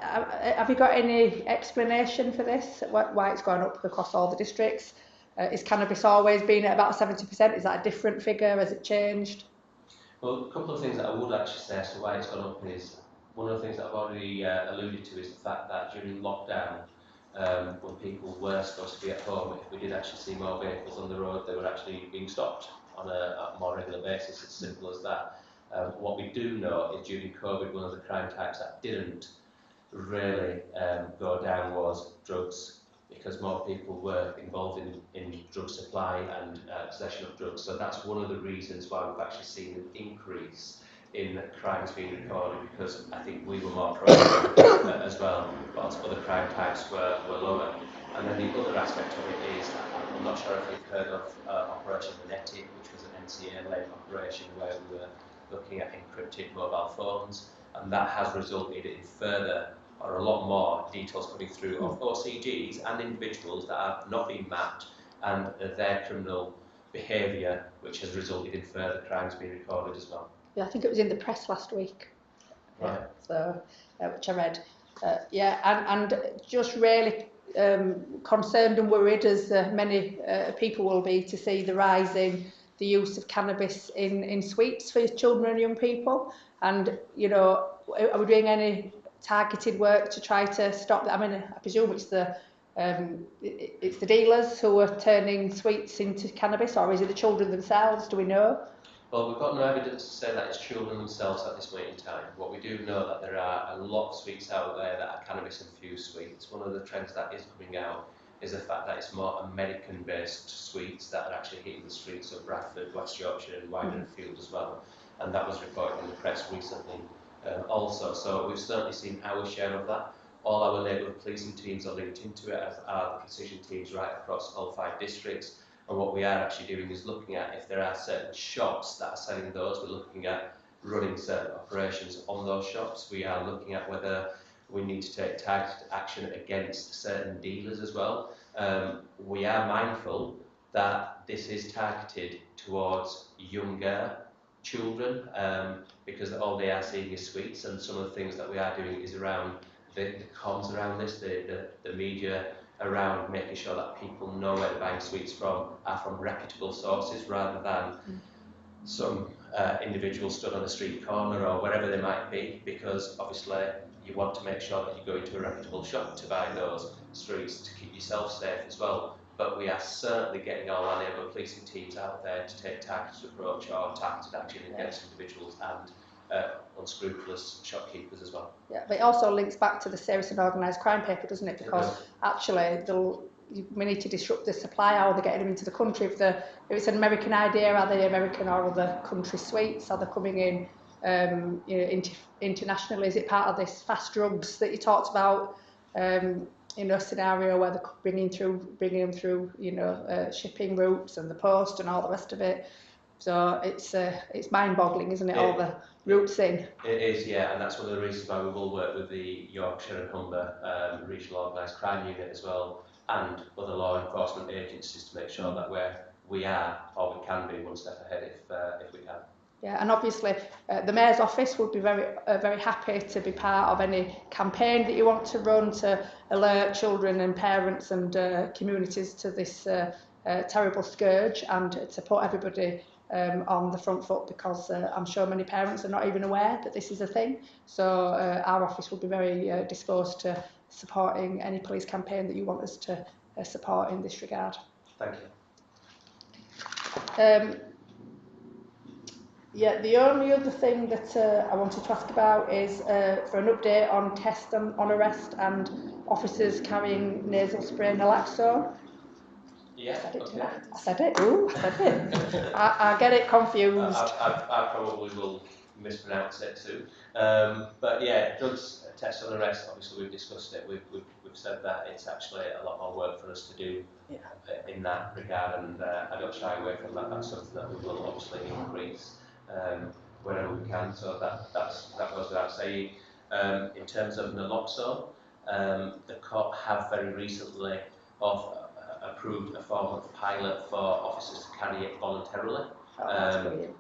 Have you got any explanation for this, why it's gone up across all the districts? Is cannabis always been at about 70%? Is that a different figure? Has it changed? Well, a couple of things that I would actually say as to why it's gone up is, one of the things that I've already alluded to is the fact that during lockdown, when people were supposed to be at home, if we did actually see more vehicles on the road, they were actually being stopped on a more regular basis. It's simple as that. What we do know is during COVID, one of the crime types that didn't really go down was drugs, because more people were involved in drug supply and possession of drugs. So that's one of the reasons why we've actually seen an increase in crimes being recorded, because I think we were more prone as well, whilst other crime types were lower. And then the other aspect of it is, I'm not sure if you've heard of Operation Manetti, which was an NCA-led operation where we were looking at encrypted mobile phones, and that has resulted in further or a lot more details coming through of OCGs and individuals that have not been mapped and their criminal behaviour, which has resulted in further crimes being recorded as well. Yeah, I think it was in the press last week. Right. So, which I read. And just really concerned and worried, as many people will be, to see the rise in the use of cannabis in sweets for children and young people. And, you know, are we doing any targeted work to try to stop that? I mean, I presume it's the dealers who are turning sweets into cannabis, or is it the children themselves? Do we know? Well, we've got no evidence to say that it's children themselves at this point in time. What we do know that there are a lot of sweets out there that are cannabis-infused sweets. One of the trends that is coming out is the fact that it's more American-based sweets that are actually hitting the streets of Bradford, West Yorkshire and wider afield as well. And that was reported in the press recently also. So we've certainly seen our share of that. All our neighbourhood policing teams are linked into it, as are the precision teams right across all 5 districts. And what we are actually doing is looking at if there are certain shops that are selling those. We're looking at running certain operations on those shops. We are looking at whether we need to take targeted action against certain dealers as well. We are mindful that this is targeted towards younger children, because all they are seeing is sweets, and some of the things that we are doing is around the comms around this, the media around making sure that people know where they're buying sweets from are from reputable sources rather than some individual stood on a street corner or wherever they might be, because obviously you want to make sure that you go into a reputable shop to buy those sweets to keep yourself safe as well. But we are certainly getting all our neighbourhood policing teams out there to take targeted approach or targeted action against individuals and unscrupulous shopkeepers as well. Yeah, but it also links back to the serious and organised crime paper, doesn't it? Because actually, we need to disrupt the supply. How are they getting them into the country? If it's an American idea, are they American or other country sweets? Are they coming in internationally? Is it part of this fast drugs that you talked about? Scenario where they're bringing them through, shipping routes and the post and all the rest of it. So it's mind-boggling, isn't it? All the routes in. It is, yeah, and that's one of the reasons why we will work with the Yorkshire and Humber Regional Organised Crime Unit as well, and other law enforcement agencies to make sure that we are, or we can be, one step ahead if we can. Yeah, and obviously the Mayor's office would be very happy to be part of any campaign that you want to run to alert children and parents and communities to this terrible scourge, and to put everybody on the front foot, because I'm sure many parents are not even aware that this is a thing. So our office will be very disposed to supporting any police campaign that you want us to support in this regard. Thank you. Yeah, the only other thing that I wanted to ask about is for an update on test on arrest and officers carrying nasal spray naloxone. Yeah, I said it. Ooh, I said it. I get it confused. I probably will mispronounce it too. But yeah, drugs test on arrest, obviously we've discussed it. We've said that it's actually a lot more work for us to do in that regard, and I don't shy away from that. That's something that we will obviously increase wherever we can. So that goes without saying. In terms of naloxone, the court have very recently approved a form of pilot for officers to carry it voluntarily.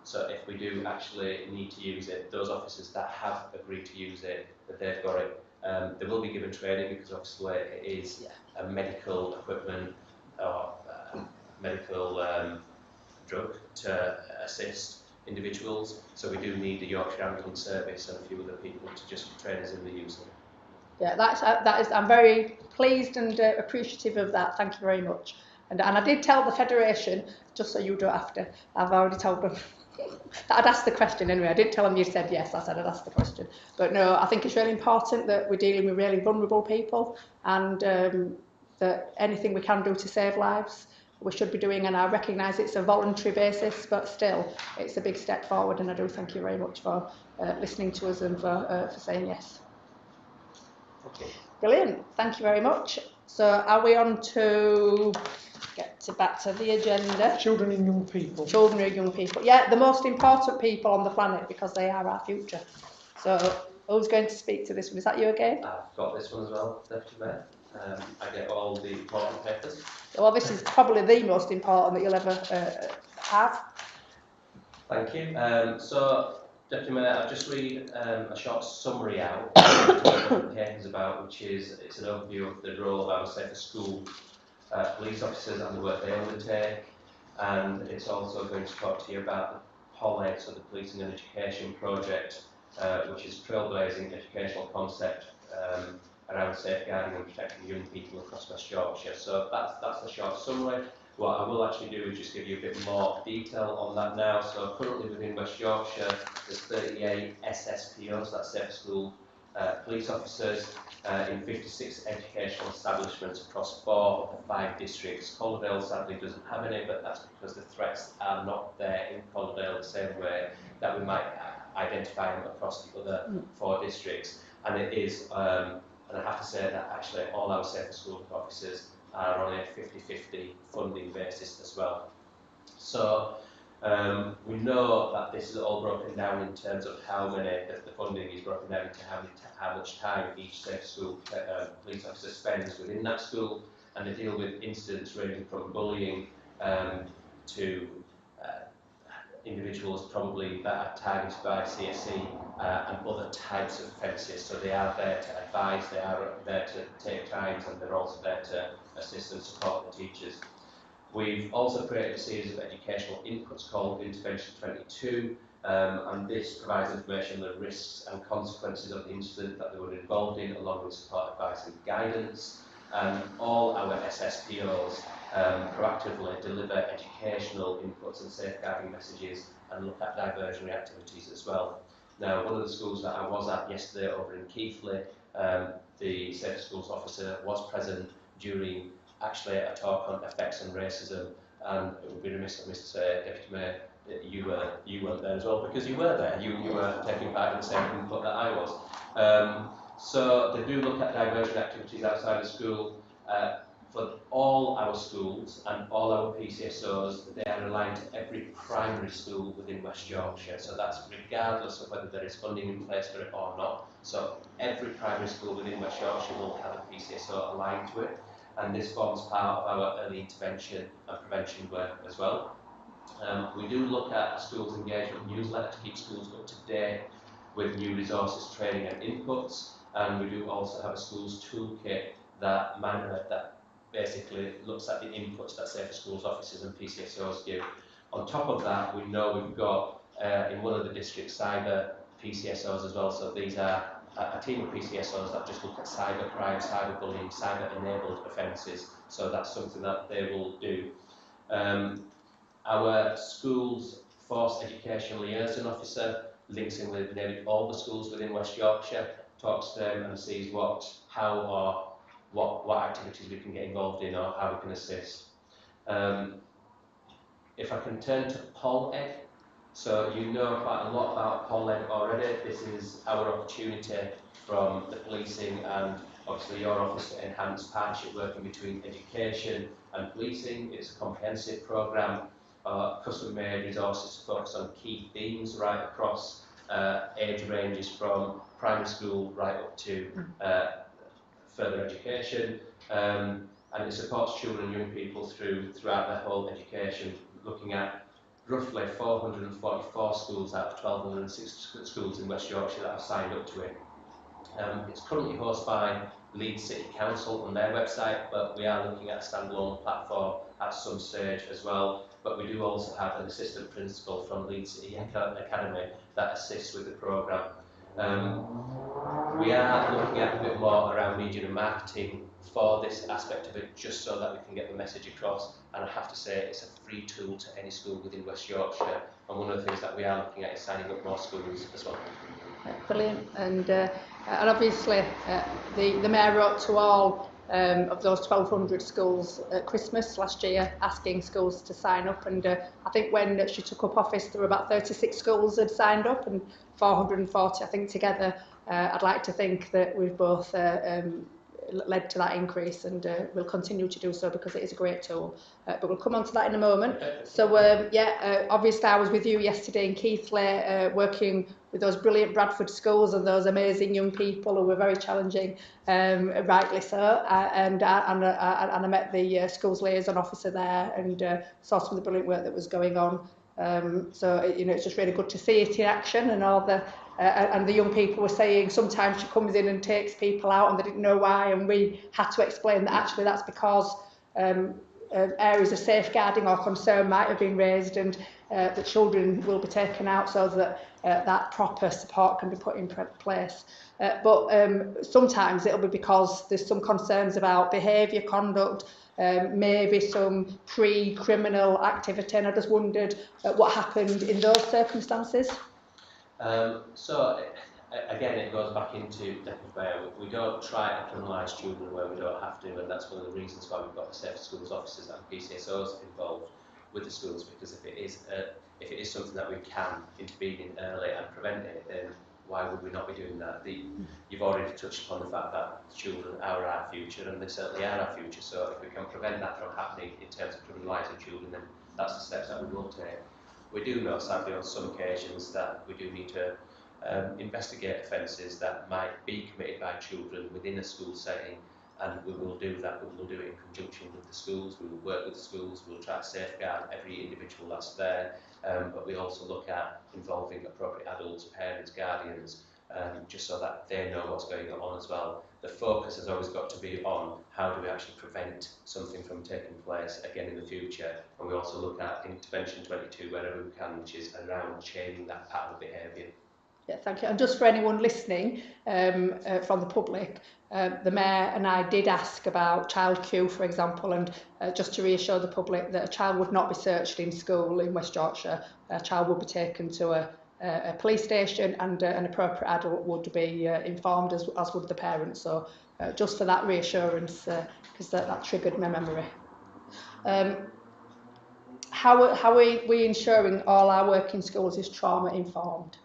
So if we do actually need to use it, those officers that have agreed to use it, that they've got it, they will be given training, because obviously it is a medical equipment or medical drug to assist individuals. So we do need the Yorkshire Ambulance Service and a few other people to just train us in the use of it. Yeah, that is. I'm very pleased and appreciative of that. Thank you very much. And I did tell the Federation, just so you don't have to. I've already told them that I'd asked the question anyway. I didn't tell them you said yes. I said I'd asked the question. But no, I think it's really important that we're dealing with really vulnerable people, and that anything we can do to save lives, we should be doing. And I recognise it's a voluntary basis, but still, it's a big step forward. And I do thank you very much for listening to us and for saying yes. Okay. Brilliant, thank you very much. So are we on to back to the agenda? Children and young people. Children and young people. Yeah, the most important people on the planet, because they are our future. So who's going to speak to this one? Is that you again? I've got this one as well, Deputy Mayor. I get all the important papers. Well, this is probably the most important that you'll ever have. Thank you. So, Deputy Mayor, I'll just read a short summary out of what the paper is about, which is it's an overview of the role of our Safer School police officers and the work they undertake, and it's also going to talk to you about the POLET, so the Policing and Education Project, which is a trailblazing educational concept around safeguarding and protecting young people across West Yorkshire. So that's the short summary. What I will actually do is just give you a bit more detail on that now. So currently within West Yorkshire, there's 38 SSPOs, that's Safe School police officers, in 56 educational establishments across 4 of the 5 districts. Collardale sadly doesn't have any, but that's because the threats are not there in Collardale the same way that we might identify them across the other 4 districts. And it is, and I have to say that actually all our Safer School officers are on a 50-50 funding basis as well. So We know that this is all broken down in terms of how many, the funding is broken down into how much time each safe school police officer spends within that school, and they deal with incidents ranging from bullying to individuals probably that are targeted by CSE and other types of offences. So they are there to advise, they are there to take times, and they're also there to assist and support the teachers. We've also created a series of educational inputs called Intervention 22, and this provides information on the risks and consequences of the incident that they were involved in, along with support, advice and guidance. And all our SSPOs proactively deliver educational inputs and safeguarding messages and look at diversionary activities as well. Now, one of the schools that I was at yesterday over in Keighley, the Safe Schools officer was present during actually a talk on effects and racism, and it would be remiss of me to say, Deputy Mayor, that you weren't there as well, because you were there. You were taking part in the same input that I was. So they do look at diversion activities outside of school. For all our schools and all our PCSOs, they are aligned to every primary school within West Yorkshire. So that's regardless of whether there is funding in place for it or not. So every primary school within West Yorkshire will have a PCSO aligned to it. And this forms part of our early intervention and prevention work as well. We do look at a schools engagement newsletter to keep schools up to date with new resources, training and inputs, and we do also have a schools toolkit that basically looks at the inputs that Safer Schools officers and PCSOs give. On top of that, we know we've got in one of the districts cyber PCSOs as well, so these are a team of PCSOs that just look at cyber crime, cyber bullying, cyber enabled offences, so that's something that they will do. Our schools force education liaison officer links in with nearly all the schools within West Yorkshire, talks to them and sees what activities we can get involved in or how we can assist. If I can turn to PolEd, so you know quite a lot about PolEd already. This is our opportunity from the policing and obviously your office to enhance partnership working between education and policing. It's a comprehensive programme, custom-made resources to focus on key themes right across age ranges from primary school right up to further education, and it supports children and young people throughout their whole education, looking at roughly 444 schools out of 1,206 schools in West Yorkshire that have signed up to it. It's currently hosted by Leeds City Council on their website, but we are looking at a standalone platform at some stage as well. But we do also have an assistant principal from Leeds City Academy that assists with the programme. We are looking at a bit more around media and marketing for this aspect of it, just so that we can get the message across. And I have to say, it's a free tool to any school within West Yorkshire. And one of the things that we are looking at is signing up more schools as well. Brilliant. And obviously, the Mayor wrote to all of those 1,200 schools at Christmas last year, asking schools to sign up. And I think when she took up office, there were about 36 schools had signed up, and 440, I think, together. I'd like to think that we've both led to that increase, and we'll continue to do so because it is a great tool. But we'll come on to that in a moment. So obviously I was with you yesterday in Keighley, working with those brilliant Bradford schools and those amazing young people who were very challenging, rightly so. And I met the schools liaison officer there and saw some of the brilliant work that was going on. So it's just really good to see it in action, and all the and the young people were saying sometimes she comes in and takes people out and they didn't know why, and we had to explain that actually that's because areas of safeguarding or concern might have been raised, and the children will be taken out so that that proper support can be put in place. But sometimes it'll be because there's some concerns about behaviour, conduct, maybe some pre-criminal activity, and I just wondered what happened in those circumstances. So again, it goes back into we don't try to criminalise children where we don't have to, and that's one of the reasons why we've got the Safe Schools officers and PCSOs involved with the schools, because if it is something that we can intervene in early and prevent it, then why would we not be doing that? You've already touched upon the fact that children are our future, and they certainly are our future, so if we can prevent that from happening in terms of criminalising children, then that's the steps that we will take. We do know, sadly, on some occasions that we do need to investigate offences that might be committed by children within a school setting, and we will do that. We will do it in conjunction with the schools. We will work with the schools. We will try to safeguard every individual that's there, but we also look at involving appropriate adults, parents, guardians, just so that they know what's going on as well. The focus has always got to be on how do we actually prevent something from taking place again in the future, and we also look at intervention 22 wherever we can, which is around changing that pattern of behaviour. Yeah, thank you. And just for anyone listening from the public, the Mayor and I did ask about child queue, for example, and just to reassure the public that a child would not be searched in school in West Yorkshire. A child would be taken to a police station, and an appropriate adult would be informed, as would the parents. So just for that reassurance, because that triggered my memory. How are we ensuring all our work in schools is trauma informed?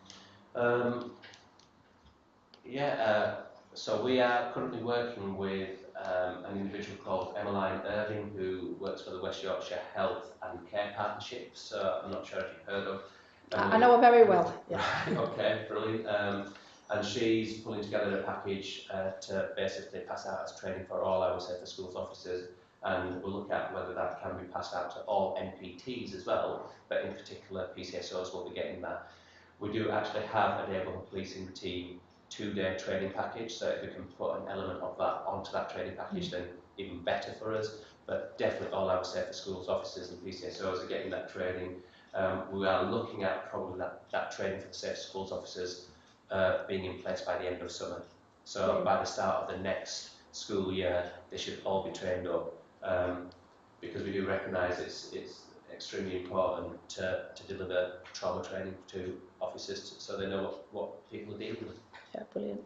So we are currently working with an individual called Emmeline Irving, who works for the West Yorkshire Health and Care Partnership. So I'm not sure if you've heard of Emily. I know her very well. Yeah. Right, okay, brilliant. And she's pulling together a package to basically pass out as training for all our Safer Schools officers, and we'll look at whether that can be passed out to all NPTs as well, but in particular PCSOs will be getting that. We do actually have a neighbourhood policing team 2-day training package, so if we can put an element of that onto that training package, then even better for us. But definitely all our Safer Schools officers and PCSOs are getting that training. We are looking at probably that training for the Safer Schools officers being in place by the end of summer. So by the start of the next school year, they should all be trained up, because we do recognise it's extremely important to deliver trauma training to officers so they know what people are dealing with. Yeah, brilliant.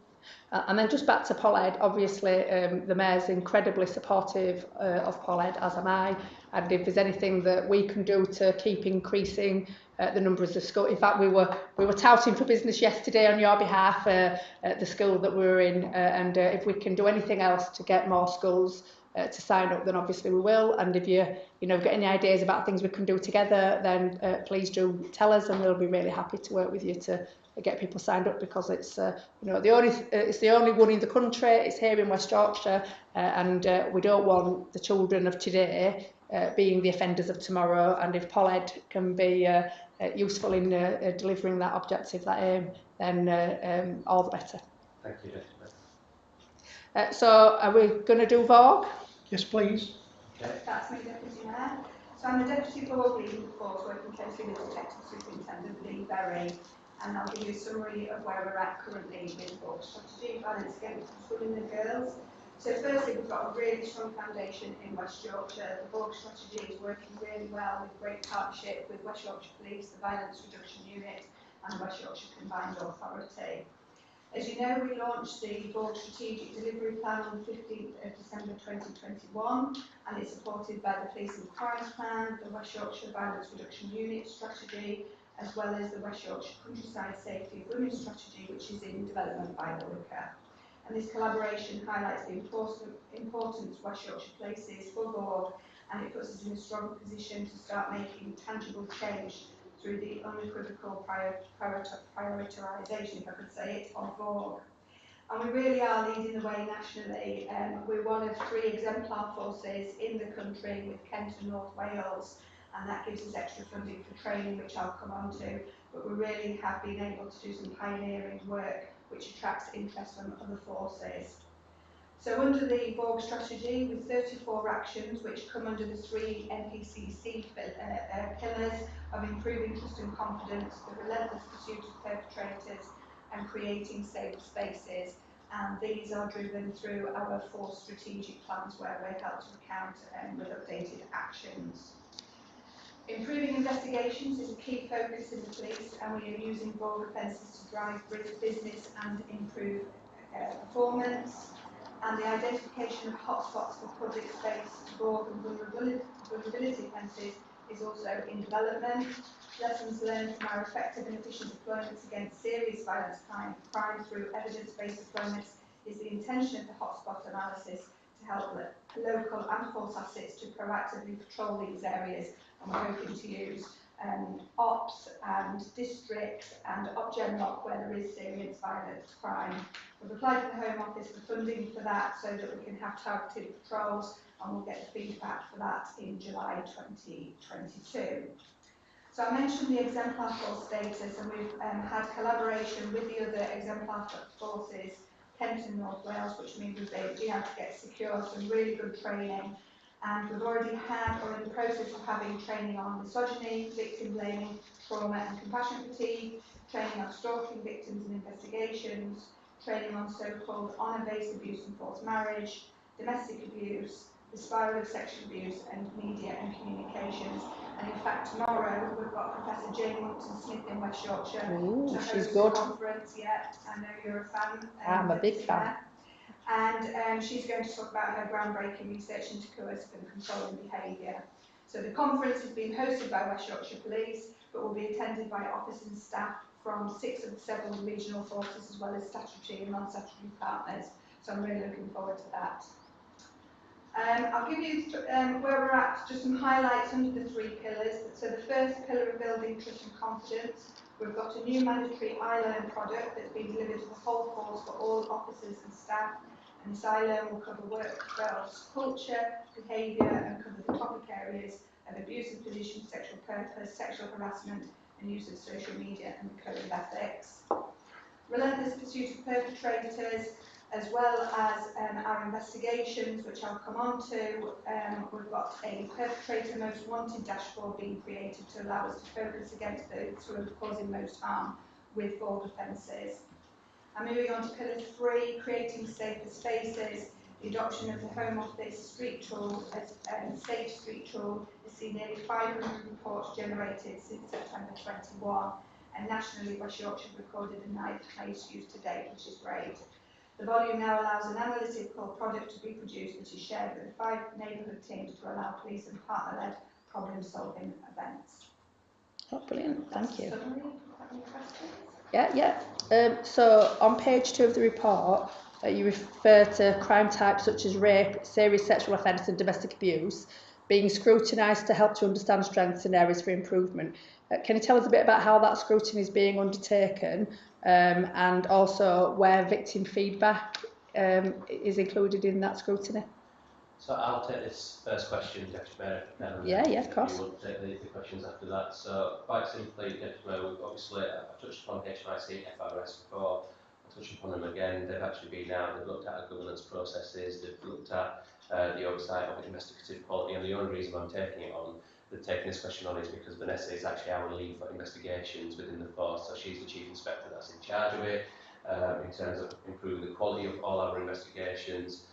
And then just back to Pollard, obviously the Mayor's incredibly supportive of Pollard, as am I, and if there's anything that we can do to keep increasing the numbers of schools. In fact, we were touting for business yesterday on your behalf at the school that we were in, and if we can do anything else to get more schools to sign up, then obviously we will. And if you got any ideas about things we can do together, then please do tell us, and we'll be really happy to work with you to get people signed up, because it's it's the only one in the country. It's here in West Yorkshire, and we don't want the children of today being the offenders of tomorrow. And if Pollard can be useful in delivering that objective, that aim, then all the better. Thank you. So are we going to do Vogue? Yes, please. Okay. That's me, Deputy Mayor. So I'm the Deputy Board Leading Force, working closely with Detective Superintendent Lee Berry, and I'll give you a summary of where we're at currently with the Vogue strategy, violence against women and girls. So firstly, we've got a really strong foundation in West Yorkshire. The Vogue strategy is working really well with great partnership with West Yorkshire Police, the Violence Reduction Unit, and the West Yorkshire Combined Authority. As you know, we launched the Vogue Strategic Delivery Plan on the 15th of December 2021, and it's supported by the Police and Crime Plan, the West Yorkshire Violence Reduction Unit strategy, as well as the West Yorkshire Countryside Safety of Women strategy, which is in development by the WICA. And this collaboration highlights the importance West Yorkshire places for Vogue, and it puts us in a strong position to start making tangible change through the unequivocal prioritisation, if I could say it, of Vogue. And we really are leading the way nationally. We're one of 3 exemplar forces in the country with Kent and North Wales, and that gives us extra funding for training, which I'll come on to. But we really have been able to do some pioneering work which attracts interest from other forces. So under the Vogue strategy, with 34 actions which come under the 3 NPCC pillars of improving trust and confidence, the relentless pursuit of perpetrators, and creating safe spaces. And these are driven through our 4 strategic plans where we're held to account with updated actions. Improving investigations is a key focus in the police, and we are using Vogue offences to drive business and improve performance. And the identification of hotspots for public space, Vogue and vulnerability offences is also in development. Lessons learned from our effective and efficient deployments against serious violence crime through evidence-based deployments is the intention of the hotspot analysis to help local and force assets to proactively patrol these areas, and we're hoping to use ops and districts and Genlock where there is serious violence crime. We've applied to the Home Office for funding for that so that we can have targeted patrols, and we'll get the feedback for that in July 2022. So I mentioned the exemplar force status, and we've had collaboration with the other exemplar forces, Kent and North Wales, which means we've been able to get secure some really good training. And we've already had, or in the process of having, training on misogyny, victim blaming, trauma and compassion fatigue, training on stalking victims and investigations, training on so-called honour-based abuse and forced marriage, domestic abuse, the spiral of sexual abuse, and media and communications. And in fact, tomorrow we've got Professor Jane Monkton-Smith in West Yorkshire to she's host good. a conference. Yeah, I know you're a fan. I'm a big fan. And she's going to talk about her groundbreaking research into coercive and controlling behaviour. So the conference is being hosted by West Yorkshire Police, but will be attended by officers and staff from 6 of the 7 regional forces, as well as statutory and non-statutory partners. So I'm really looking forward to that. I'll give you where we're at, just some highlights under the 3 pillars. So the first pillar of building trust and confidence. We've got a new mandatory iLearn product that's been delivered to the whole force for all officers and staff. And this iLearn will cover workforce culture, behaviour, and cover the topic areas of abusive position, sexual purpose, sexual harassment, and use of social media, and the code of ethics. Relentless pursuit of perpetrators, as well as our investigations, which I'll come on to. We've got a perpetrator most wanted dashboard being created to allow us to focus against those who are causing most harm with bold offences. And moving on to pillar 3, creating safer spaces. The adoption of the Home Office street tool, safe street tool, has seen nearly 500 reports generated since September 21, and nationally West Yorkshire recorded the 9th highest use to date, which is great. The volume now allows an analytical product to be produced that is shared with 5 neighbourhood teams to allow police and partner-led problem-solving events. Oh, brilliant, thank you. Summary. Any questions? Yeah. So on page 2 of the report, you refer to crime types such as rape, serious sexual offence and domestic abuse being scrutinised to help to understand strengths and areas for improvement. Can you tell us a bit about how that scrutiny is being undertaken, and also where victim feedback is included in that scrutiny? So I'll take this first question, Deputy Mayor. Yeah, of course. If you want to take the questions after that. So quite simply, Deputy Mayor, we've obviously touched upon HMIC, FRS before. I'll touch upon them again. They've actually been out, they've looked at our governance processes, they've looked at the oversight of investigative quality, and the only reason I'm taking it on, they've taken this question on is because Vanessa is actually our lead for investigations within the force, so she's the Chief Inspector that's in charge of it, in terms of improving the quality of all our investigations.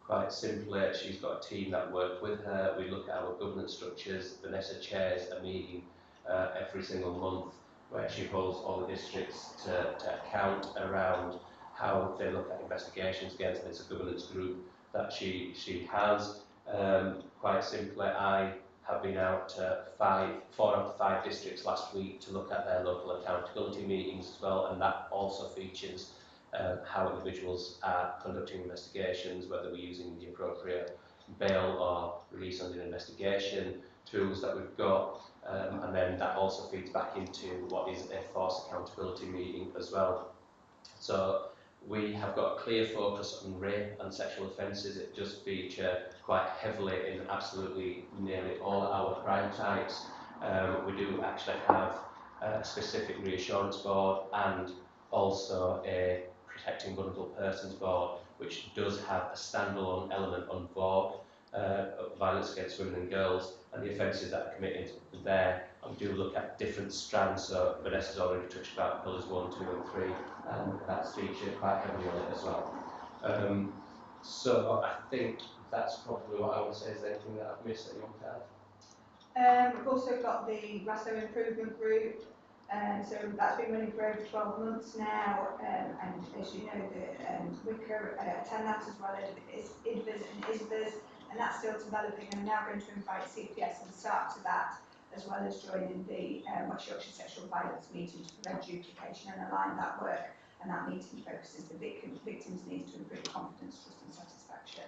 Quite simply, she's got a team that work with her. We look at our governance structures. Vanessa chairs a meeting every single month where she holds all the districts to account around how they look at investigations against. It's a governance group that she has. Quite simply, I have been out to 4 out of 5 districts last week to look at their local accountability meetings as well, and that also features how individuals are conducting investigations, whether we're using the appropriate bail or release under investigation tools that we've got, and then that also feeds back into what is a force accountability meeting as well. So we have got a clear focus on rape and sexual offences. It does feature quite heavily in absolutely nearly all our crime types. We do actually have a specific reassurance board and also a protecting vulnerable persons board, which does have a standalone element on board of violence against women and girls and the offences that are committed there. And we do look at different strands, so Vanessa's already touched about pillars 1, 2 and 3, and that's featured quite heavily on it as well. So I think that's probably what I would say. Is there anything that I've missed that you want to add? We've also got the RASO improvement group. So that's been running for over 12 months now, and as you know, the WICA attend that as well as IDVAs and ISVAs, and that's still developing. I'm now going to invite CPS and SART to that, as well as joining the West Yorkshire Sexual Violence meeting to prevent duplication and align that work. And that meeting focuses the victims' needs to improve confidence, trust and satisfaction.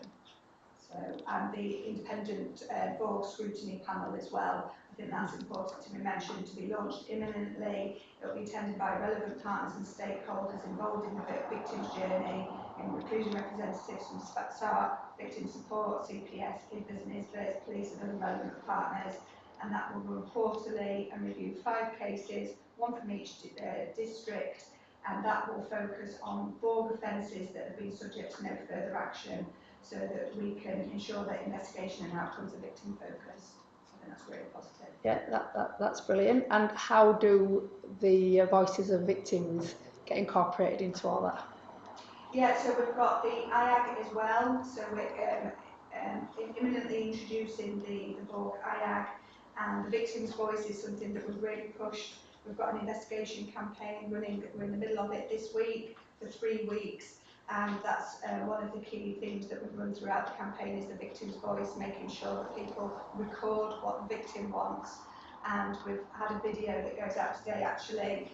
So, and the independent board scrutiny panel as well. I think that's important to be mentioned, to be launched imminently. It will be attended by relevant partners and stakeholders involved in the victim's journey, including representatives from SARC, victim support, CPS, IBIS and ISBIS, police and other relevant partners. And that will run quarterly and review 5 cases, 1 from each district, and that will focus on borg offences that have been subject to no further action, so that we can ensure that investigation and outcomes are victim focused. I think that's really positive. Yeah, that's brilliant. And how do the voices of victims get incorporated into all that? Yeah, so we've got the IAG as well, so we're imminently introducing the borg IAG, and the victim's voice is something that we've really pushed. We've got an investigation campaign running, we're in the middle of it this week for 3 weeks, and that's one of the key themes that we've run throughout the campaign is the victim's voice, making sure that people record what the victim wants. And we've had a video that goes out today actually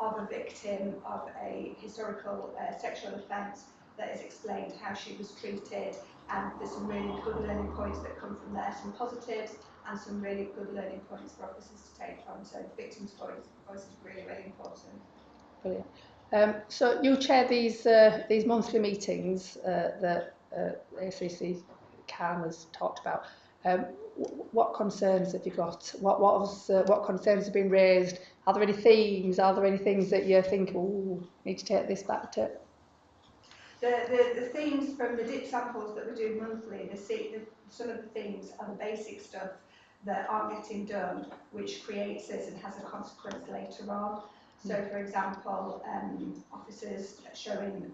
of a victim of a historical sexual offence that has explained how she was treated, and there's some really good learning points that come from there, some positives and some really good learning points for officers to take from. So the victim's voice is really, really important. Brilliant. So you chair these monthly meetings that ACC CAN has talked about. What concerns have you got? What concerns have been raised? Are there any themes? Are there any things that you think, oh, need to take this back to? The themes from the dip samples that we do monthly, some of the themes are the basic stuff that aren't getting done, which creates this and has a consequence later on. So, for example, officers showing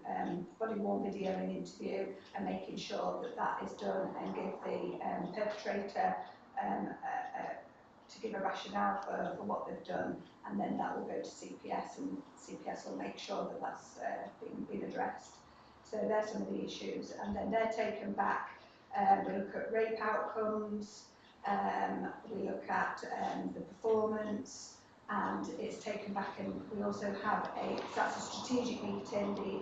body-worn video in interview and making sure that that is done, and give the perpetrator to give a rationale for what they've done, and then that will go to CPS, and CPS will make sure that that's been addressed. So there's some of the issues, and then they're taken back. We look at rape outcomes, we look at the performance, and it's taken back, and we also have that's a strategic meeting, the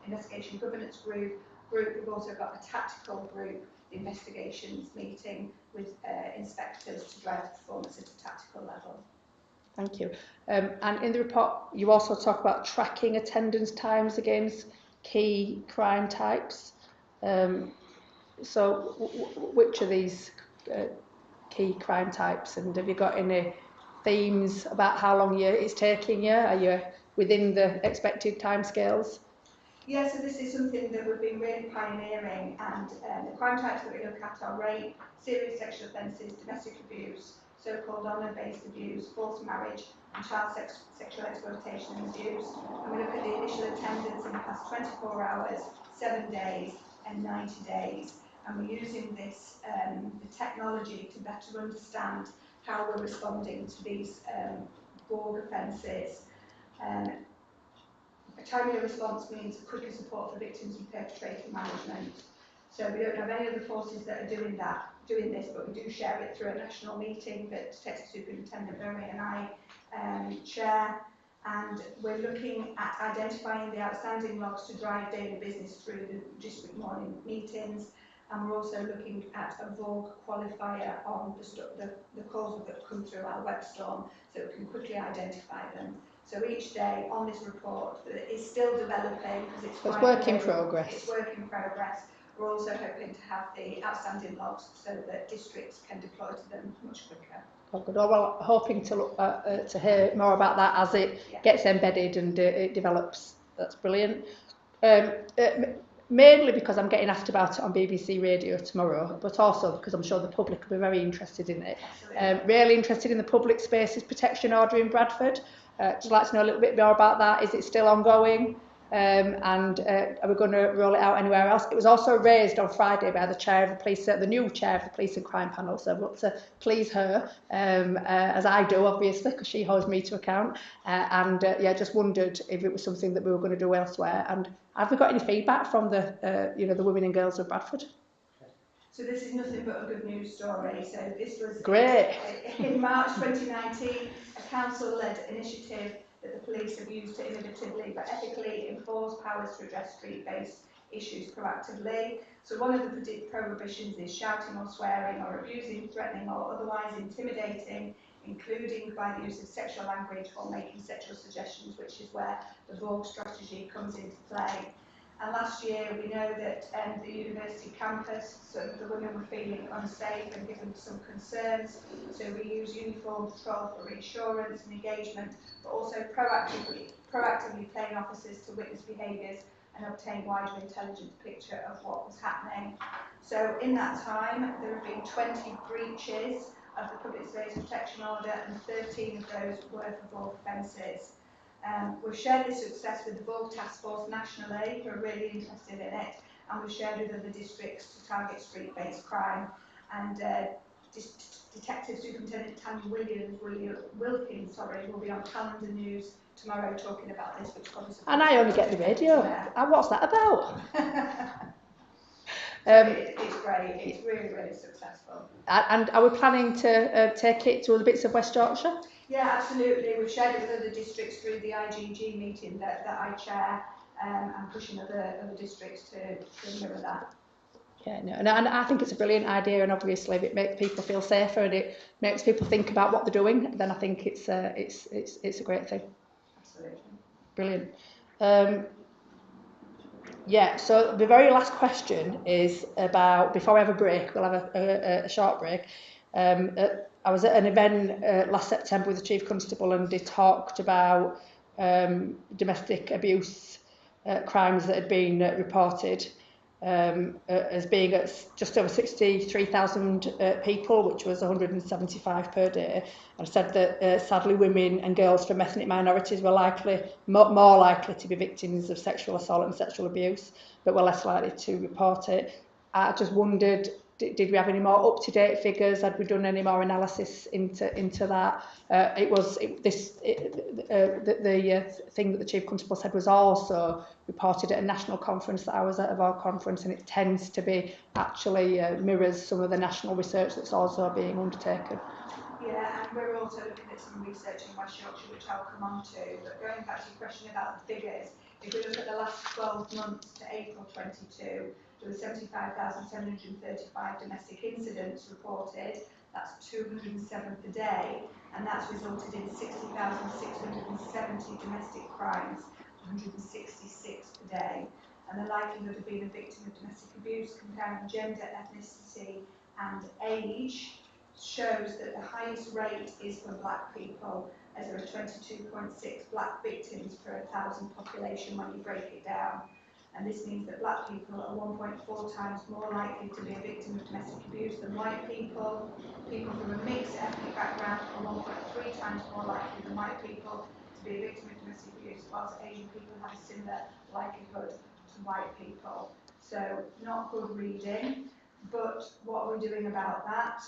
investigation governance group. We've also got a tactical group, the investigations meeting with inspectors to drive the performance at a tactical level. Thank you. And in the report, you also talk about tracking attendance times against key crime types. So which of these key crime types, and have you got any themes about how long it's taking you? Are you within the expected timescales? Yeah, so this is something that we've been really pioneering, and the crime types that we look at are rape, serious sexual offences, domestic abuse, so-called honour-based abuse, forced marriage, and child sexual exploitation and abuse. And we look at the initial attendance in the past 24 hours, 7 days and 90 days. And we're using this, the technology to better understand how we're responding to these borg offences. A timely response means quicker support for victims and perpetrator management. So we don't have any other forces that are doing this, but we do share it through a national meeting that Detective Superintendent Berry and I chair. And we're looking at identifying the outstanding logs to drive daily business through the district morning meetings. And we're also looking at a VOG qualifier on the calls that come through our web storm, so we can quickly identify them. So each day on this report that is still developing, because it's work in progress. It's work in progress. We're also hoping to have the outstanding logs so that districts can deploy to them much quicker. Oh, good. Well, hoping to hear more about that as it gets embedded and it develops. That's brilliant. Mainly because I'm getting asked about it on BBC Radio tomorrow, but also because I'm sure the public will be very interested in it. Really interested in the public spaces protection order in Bradford. Just like to know a little bit more about that. Is it still ongoing? And are we going to roll it out anywhere else? It was also raised on Friday by the chair of the police, the new chair of the police and crime panel. So I'd love to please her, as I do, obviously, because she holds me to account. Yeah, just wondered if it was something that we were going to do elsewhere. And have we got any feedback from the, the women and girls of Bradford? So this is nothing but a good news story. So this was great. In March 2019, a council-led initiative that the police have used to innovatively but ethically enforce powers to address street-based issues proactively. So one of the prohibitions is shouting or swearing or abusing, threatening or otherwise intimidating, including by the use of sexual language or making sexual suggestions, which is where the VOG strategy comes into play. And last year we know that the university campus, some of the women were feeling unsafe and given some concerns, so we use uniform patrol for reassurance and engagement, but also proactively playing officers to witness behaviours and obtain wider intelligence picture of what was happening. So in that time there have been 20 breaches of the Public Space Protection Order and 13 of those were for VOG offences. We've shared this success with the VOG Task Force nationally, who are really interested in it, and we've shared with other districts to target street-based crime. And Detective Superintendent Tanya Wilkins will be on Calendar News tomorrow talking about this, which obviously. And I only get the radio. And what's that about? It's great. It's really, really successful. And are we planning to take it to other bits of West Yorkshire? Yeah, absolutely. We've shared it with other districts through the IGG meeting that I chair, and pushing other districts to mirror that. Yeah, no, and I think it's a brilliant idea, and obviously if it makes people feel safer and it makes people think about what they're doing, then I think it's a great thing. Absolutely. Brilliant. Yeah, so the very last question is about, before we have a break, we'll have a short break. I was at an event last September with the Chief Constable, and they talked about domestic abuse crimes that had been reported as being at just over 63,000 people, which was 175 per day. And said that sadly women and girls from ethnic minorities were more likely to be victims of sexual assault and sexual abuse, but were less likely to report it. I just wondered, did we have any more up-to-date figures? Had we done any more analysis into that? The thing that the Chief Constable said was also reported at a national conference that I was at, of our conference, and it tends to be actually mirrors some of the national research that's also being undertaken. Yeah, and we're also looking at some research in West Yorkshire, which I'll come on to. But going back to your question about the figures, if we look at the last 12 months to April 22, there were 75,735 domestic incidents reported. That's 207 per day, and that's resulted in 60,670 domestic crimes, 166 per day. And the likelihood of being a victim of domestic abuse, comparing gender, ethnicity, and age, shows that the highest rate is for black people, as there are 22.6 black victims per 1,000 population when you break it down. And this means that black people are 1.4 times more likely to be a victim of domestic abuse than white people. People from a mixed ethnic background are 1.3 times more likely than white people to be a victim of domestic abuse, whilst Asian people have a similar likelihood to white people. So not good reading, but what are we doing about that?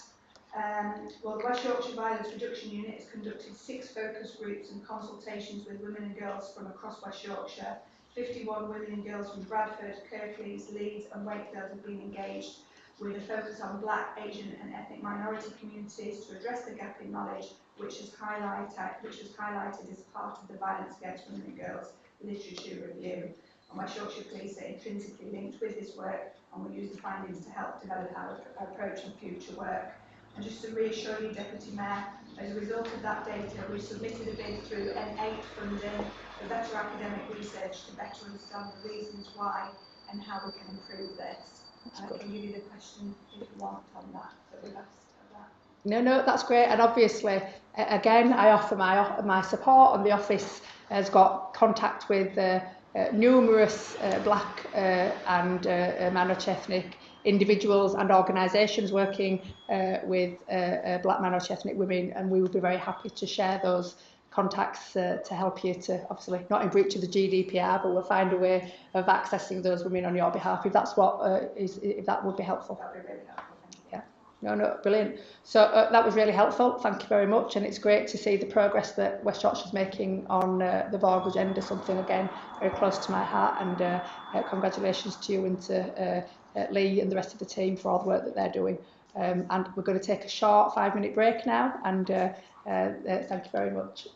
Well, the West Yorkshire Violence Reduction Unit has conducted 6 focus groups and consultations with women and girls from across West Yorkshire. 51 women and girls from Bradford, Kirklees, Leeds and Wakefield have been engaged with a focus on black, Asian and ethnic minority communities to address the gap in knowledge which was highlighted as part of the Violence Against Women and Girls literature review. And West Yorkshire Police are intrinsically linked with this work, and will use the findings to help develop our approach and future work. And just to reassure you, Deputy Mayor, as a result of that data, we submitted a bid through N8 funding for better academic research to better understand the reasons why and how we can improve this. And I can give you the question if you want on that we've asked of that. No, that's great. And obviously, again, I offer my support, and the office has got contact with numerous black and minority ethnic individuals and organisations working with black minority ethnic women, and we would be very happy to share those contacts to help you to, obviously not in breach of the GDPR, but we'll find a way of accessing those women on your behalf if that's what if that would be helpful. That would be really helpful. Yeah. No, brilliant. So that was really helpful. Thank you very much, and it's great to see the progress that West Yorkshire is making on the VOG agenda, something again very close to my heart, and congratulations to you and to Lee and the rest of the team for all the work that they're doing. And we're going to take a short 5-minute break now, and thank you very much.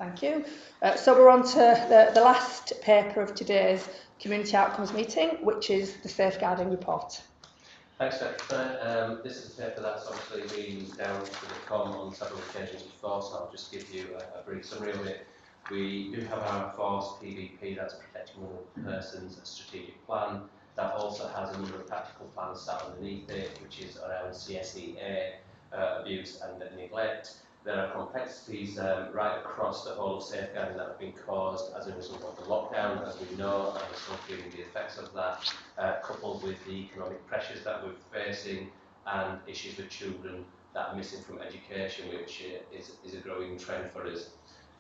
Thank you. So we're on to the last paper of today's Community Outcomes meeting, which is the Safeguarding Report. Thanks, Secretary. This is a paper that's obviously been down to the COM on several occasions before, so I'll just give you a brief summary of it. We do have our FORCE PVP, that's Protecting Vulnerable Persons, a strategic plan. That also has a number of practical plans sat underneath it, which is around CSEA, abuse and neglect. There are complexities right across the whole of safeguarding that have been caused as a result of the lockdown, as we know, and we're still feeling the effects of that, coupled with the economic pressures that we're facing and issues with children that are missing from education, which is a growing trend for us.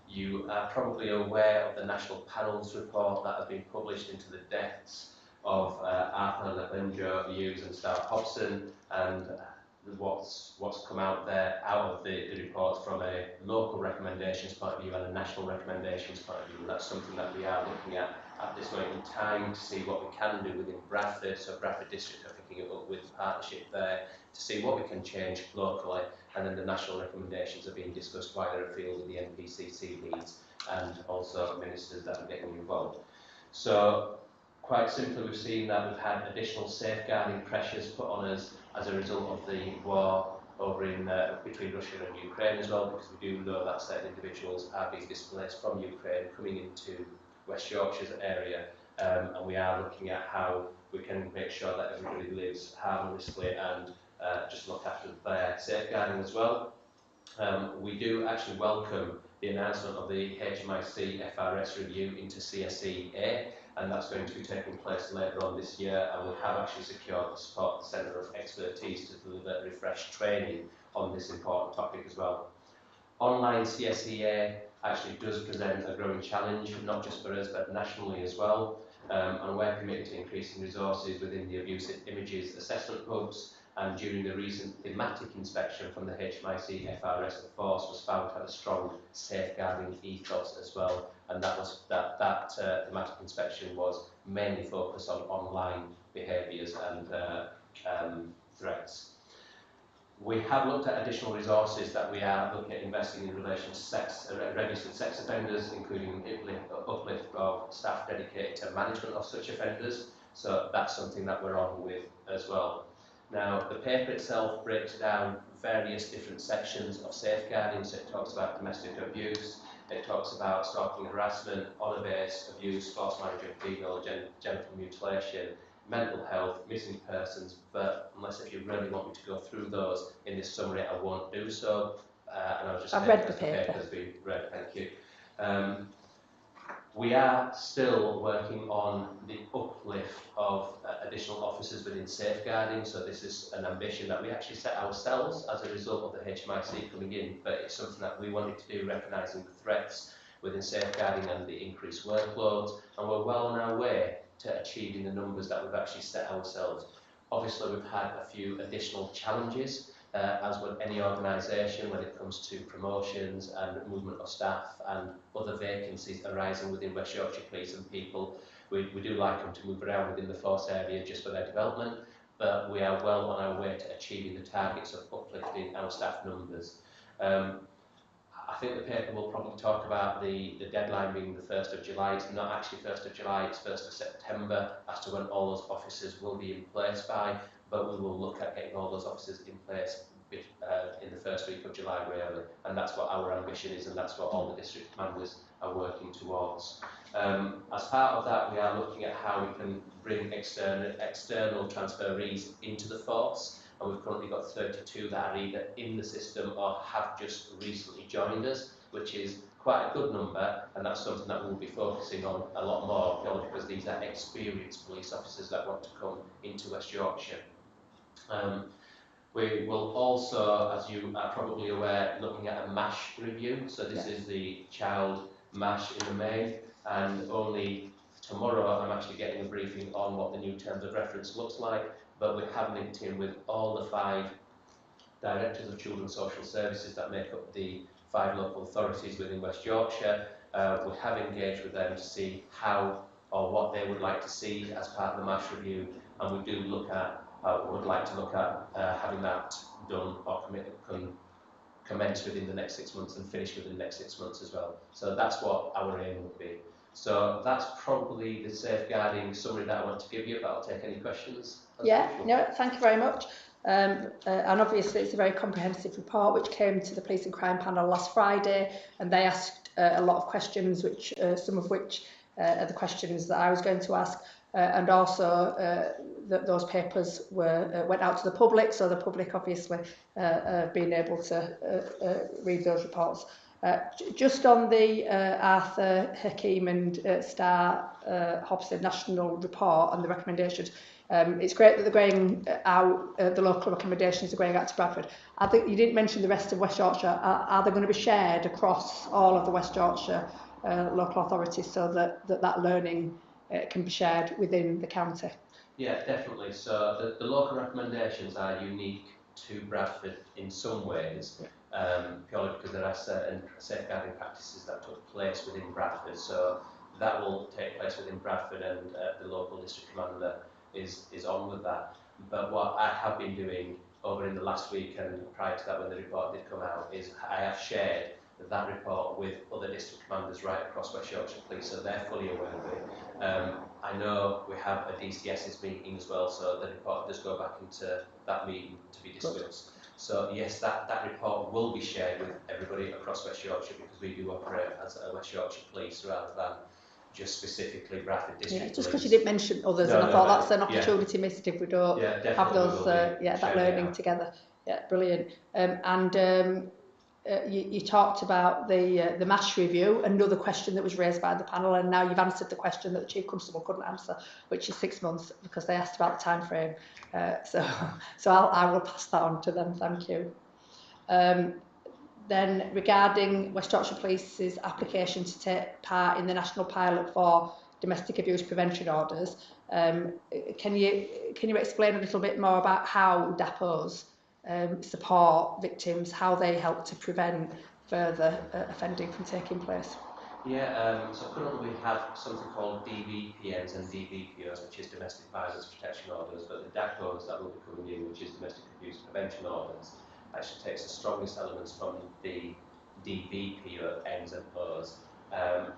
You are probably aware of the National Panels report that has been published into the deaths of Arthur Lebenjo, Hughes and Starr Hobson, and what's come out there out of the report from a local recommendations point of view and a national recommendations point of view. That's something that we are looking at this moment in time to see what we can do within Bradford. So Bradford District are picking it up with partnership there to see what we can change locally, and then the national recommendations are being discussed wider afield with the NPCC leads and also ministers that are getting involved. So quite simply, we've seen that we've had additional safeguarding pressures put on us as a result of the war over in between Russia and Ukraine as well, because we do know that certain individuals are being displaced from Ukraine coming into West Yorkshire's area, and we are looking at how we can make sure that everybody lives harmoniously and just look after their safeguarding as well. We do actually welcome the announcement of the HMIC FRS review into CSEA, and that's going to be taking place later on this year, and we have actually secured the support of the Centre of Expertise to deliver refreshed training on this important topic as well. Online CSEA actually does present a growing challenge, not just for us but nationally as well, and we're committed to increasing resources within the Abusive Images Assessment Hubs. And during the recent thematic inspection from the HMIC FRS, the force was found to have a strong safeguarding ethos as well, and that thematic inspection was mainly focused on online behaviours and threats. We have looked at additional resources that we are looking at investing in relation to registered sex offenders, including uplift of staff dedicated to management of such offenders. So that's something that we're on with as well. Now, the paper itself breaks down various different sections of safeguarding. So it talks about domestic abuse, it talks about stalking, harassment, honour-based abuse, forced marriage of female, genital mutilation, mental health, missing persons. But unless if you really want me to go through those in this summary, I won't do so. And I'll just I've read the paper. Has been read. Thank you. We are still working on the uplift of additional officers within safeguarding, so this is an ambition that we actually set ourselves as a result of the HMIC coming in, but it's something that we wanted to do, recognising the threats within safeguarding and the increased workloads, and we're well on our way to achieving the numbers that we've actually set ourselves. Obviously, we've had a few additional challenges, as with any organisation when it comes to promotions and movement of staff and other vacancies arising within West Yorkshire Police and people. We do like them to move around within the force area just for their development, but we are well on our way to achieving the targets of uplifting our staff numbers. I think the paper will probably talk about the deadline being the 1st of July. It's not actually 1st of July, it's 1st of September as to when all those officers will be in place by, but we will look at getting all those officers in place in the first week of July really, and that's what our ambition is, and that's what all the district commanders are working towards. As part of that, we are looking at how we can bring external transferees into the force, and we've currently got 32 that are either in the system or have just recently joined us, which is quite a good number, and that's something that we'll be focusing on a lot more, purely because these are experienced police officers that want to come into West Yorkshire. We will also, as you are probably aware, looking at a MASH review. So this is the child MASH in the main, and only tomorrow I'm actually getting a briefing on what the new terms of reference looks like, but we have linked in with all the 5 directors of children's social services that make up the 5 local authorities within West Yorkshire. We have engaged with them to see how or what they would like to see as part of the MASH review, and we do look at would like to look at having that done or commence within the next 6 months and finish within the next 6 months as well. So that's what our aim would be. So that's probably the safeguarding summary that I want to give you, but I'll take any questions. Yeah, no, thank you very much. And obviously it's a very comprehensive report which came to the Police and Crime Panel last Friday, and they asked a lot of questions, which some of which are the questions that I was going to ask, and also that those papers were went out to the public, so the public obviously being able to read those reports. Just on the Arthur, Hakeem and Starr Hobson National Report and the recommendations, it's great that they're going out, the local recommendations are going out to Bradford. I think you didn't mention the rest of West Yorkshire. Are they going to be shared across all of the West Yorkshire local authorities so that learning can be shared within the county? Yeah, definitely. So the local recommendations are unique to Bradford in some ways, purely because there are certain safeguarding practices that took place within Bradford. So that will take place within Bradford, and the local district commander is on with that. But what I have been doing over in the last week and prior to that when the report did come out is I have shared that report with other district commanders right across West Yorkshire Police, so they're fully aware of it. I know we have a DCS's meeting as well, so the report does go back into that meeting to be discussed. So yes, that report will be shared with everybody across West Yorkshire, because we do operate as a West Yorkshire Police rather than just specifically Bradford District Yeah, just because Police. you didn't mention others, and I thought that's an opportunity missed if we don't have those, that learning together. Yeah, brilliant. You talked about the MASH review, another question that was raised by the panel, and now you've answered the question that the Chief Constable couldn't answer, which is 6 months, because they asked about the time frame. So I will pass that on to them, thank you. Then regarding West Yorkshire Police's application to take part in the national pilot for domestic abuse prevention orders, can you explain a little bit more about how DAPOs support victims, how they help to prevent further offending from taking place? Yeah, so currently we have something called DVPNs and DVPOs, which is Domestic Violence Protection Orders, but the DAPOs that will be coming in, which is Domestic Abuse Prevention Orders, actually takes the strongest elements from the DVPO N's and O's,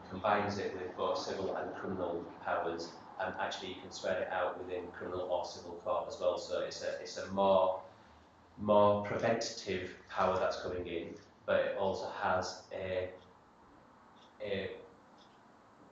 combines it with both civil and criminal powers, and actually you can swear it out within criminal or civil court as well. So it's a more preventative power that's coming in, but it also has a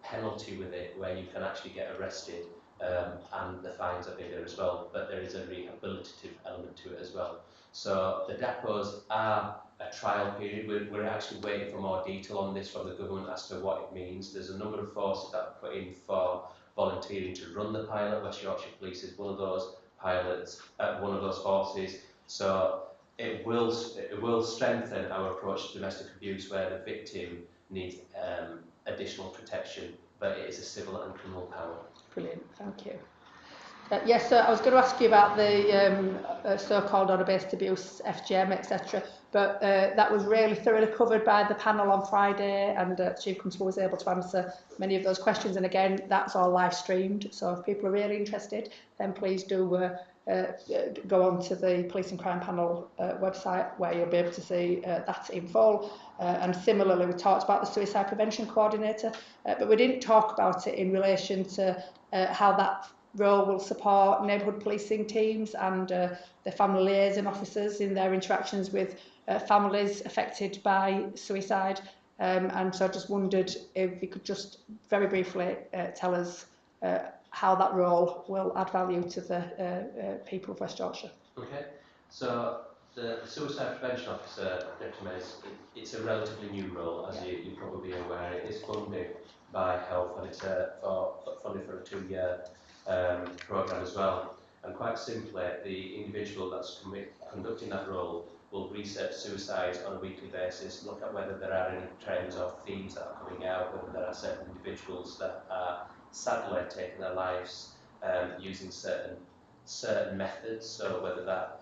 penalty with it where you can actually get arrested, and the fines are bigger as well, but there is a rehabilitative element to it as well. So the DAPOs are a trial period. We're actually waiting for more detail on this from the government as to what it means. There's a number of forces that are put in for volunteering to run the pilot. West Yorkshire Police is one of those pilots, one of those forces. So it will strengthen our approach to domestic abuse, where the victim needs additional protection, but it is a civil and criminal power. Brilliant, thank you. Yes, so I was going to ask you about the so-called honour-based abuse, FGM, etc. But that was really thoroughly covered by the panel on Friday, and Chief Constable was able to answer many of those questions. And again, that's all live streamed. So if people are really interested, then please do go on to the Police and Crime Panel website, where you'll be able to see that in full. And similarly, we talked about the Suicide Prevention Coordinator, but we didn't talk about it in relation to how that role will support neighbourhood policing teams and the family liaison officers in their interactions with families affected by suicide. And so I just wondered if you could just very briefly tell us how that role will add value to the people of West Yorkshire. Okay, so the Suicide Prevention Officer, it's a relatively new role, as you're probably aware. It is funded by Health, and it's funded for a 2-year programme as well. And quite simply, the individual that's conducting that role will research suicides on a weekly basis, look at whether there are any trends or themes that are coming out, whether there are certain individuals that are sadly taking their lives using certain methods. So whether that,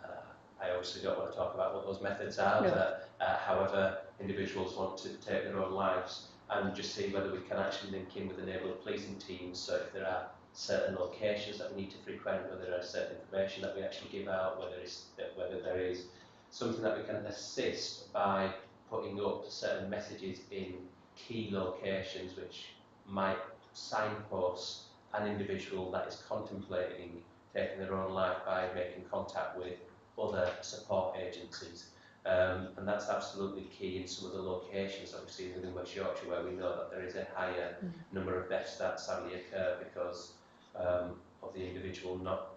I obviously don't want to talk about what those methods are, but however individuals want to take their own lives, and just see whether we can actually link in with the neighbourhood policing teams. So if there are certain locations that we need to frequent, whether there is certain information that we actually give out, whether there is something that we can assist by putting up certain messages in key locations which might signpost an individual that is contemplating taking their own life by making contact with other support agencies. And that's absolutely key in some of the locations that we've seen within West Yorkshire, where we know that there is a higher number of deaths that sadly occur because of the individual not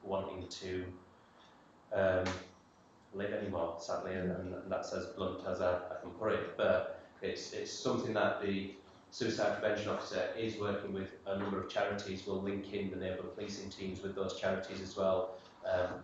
wanting to live anymore, sadly, and that's as blunt as I can put it. But it's something that the Suicide Prevention Officer is working with a number of charities. We'll link in the neighbourhood policing teams with those charities as well.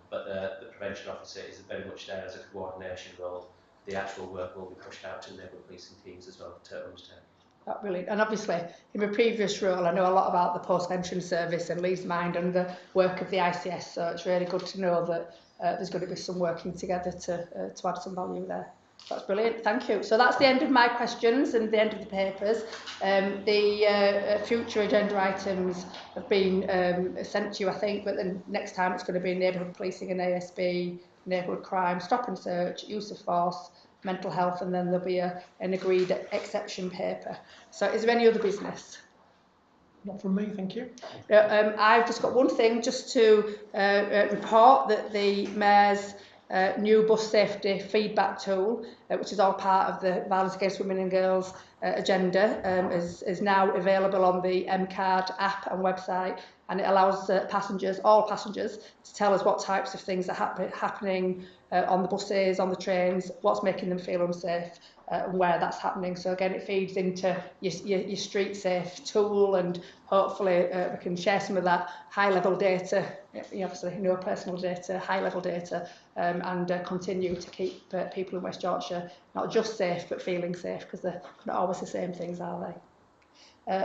But the Prevention Officer is very much there as a coordination role. The actual work will be pushed out to neighbourhood policing teams as well to undertake. That's brilliant. And obviously, in my previous role, I know a lot about the post-pension service and Lee's Mind and the work of the ICS, so it's really good to know that there's going to be some working together to add some value there. That's brilliant, thank you. So that's the end of my questions and the end of the papers. The future agenda items have been sent to you, I think, but then next time it's going to be neighbourhood policing and ASB, neighbourhood crime, stop and search, use of force, mental health, and then there'll be an agreed exception paper. So is there any other business? Not from me, thank you. I've just got one thing just to report that the Mayor's new bus safety feedback tool, which is all part of the Violence Against Women and Girls agenda, is now available on the MCARD app and website, and it allows passengers, all passengers, to tell us what types of things are happening on the buses, on the trains, what's making them feel unsafe, and where that's happening. So again, it feeds into your street safe tool, and hopefully we can share some of that high-level data, obviously no personal data, high-level data, and continue to keep people in West Yorkshire not just safe but feeling safe, because they're not always the same things, are they?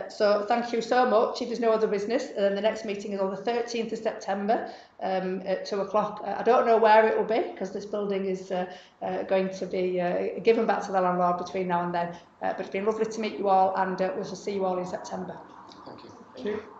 So thank you so much. If there's no other business, the next meeting is on the 13th of September at 2 o'clock. I don't know where it will be, because this building is going to be given back to the landlord between now and then. But it's been lovely to meet you all, and we'll see you all in September. Thank you. Thank you.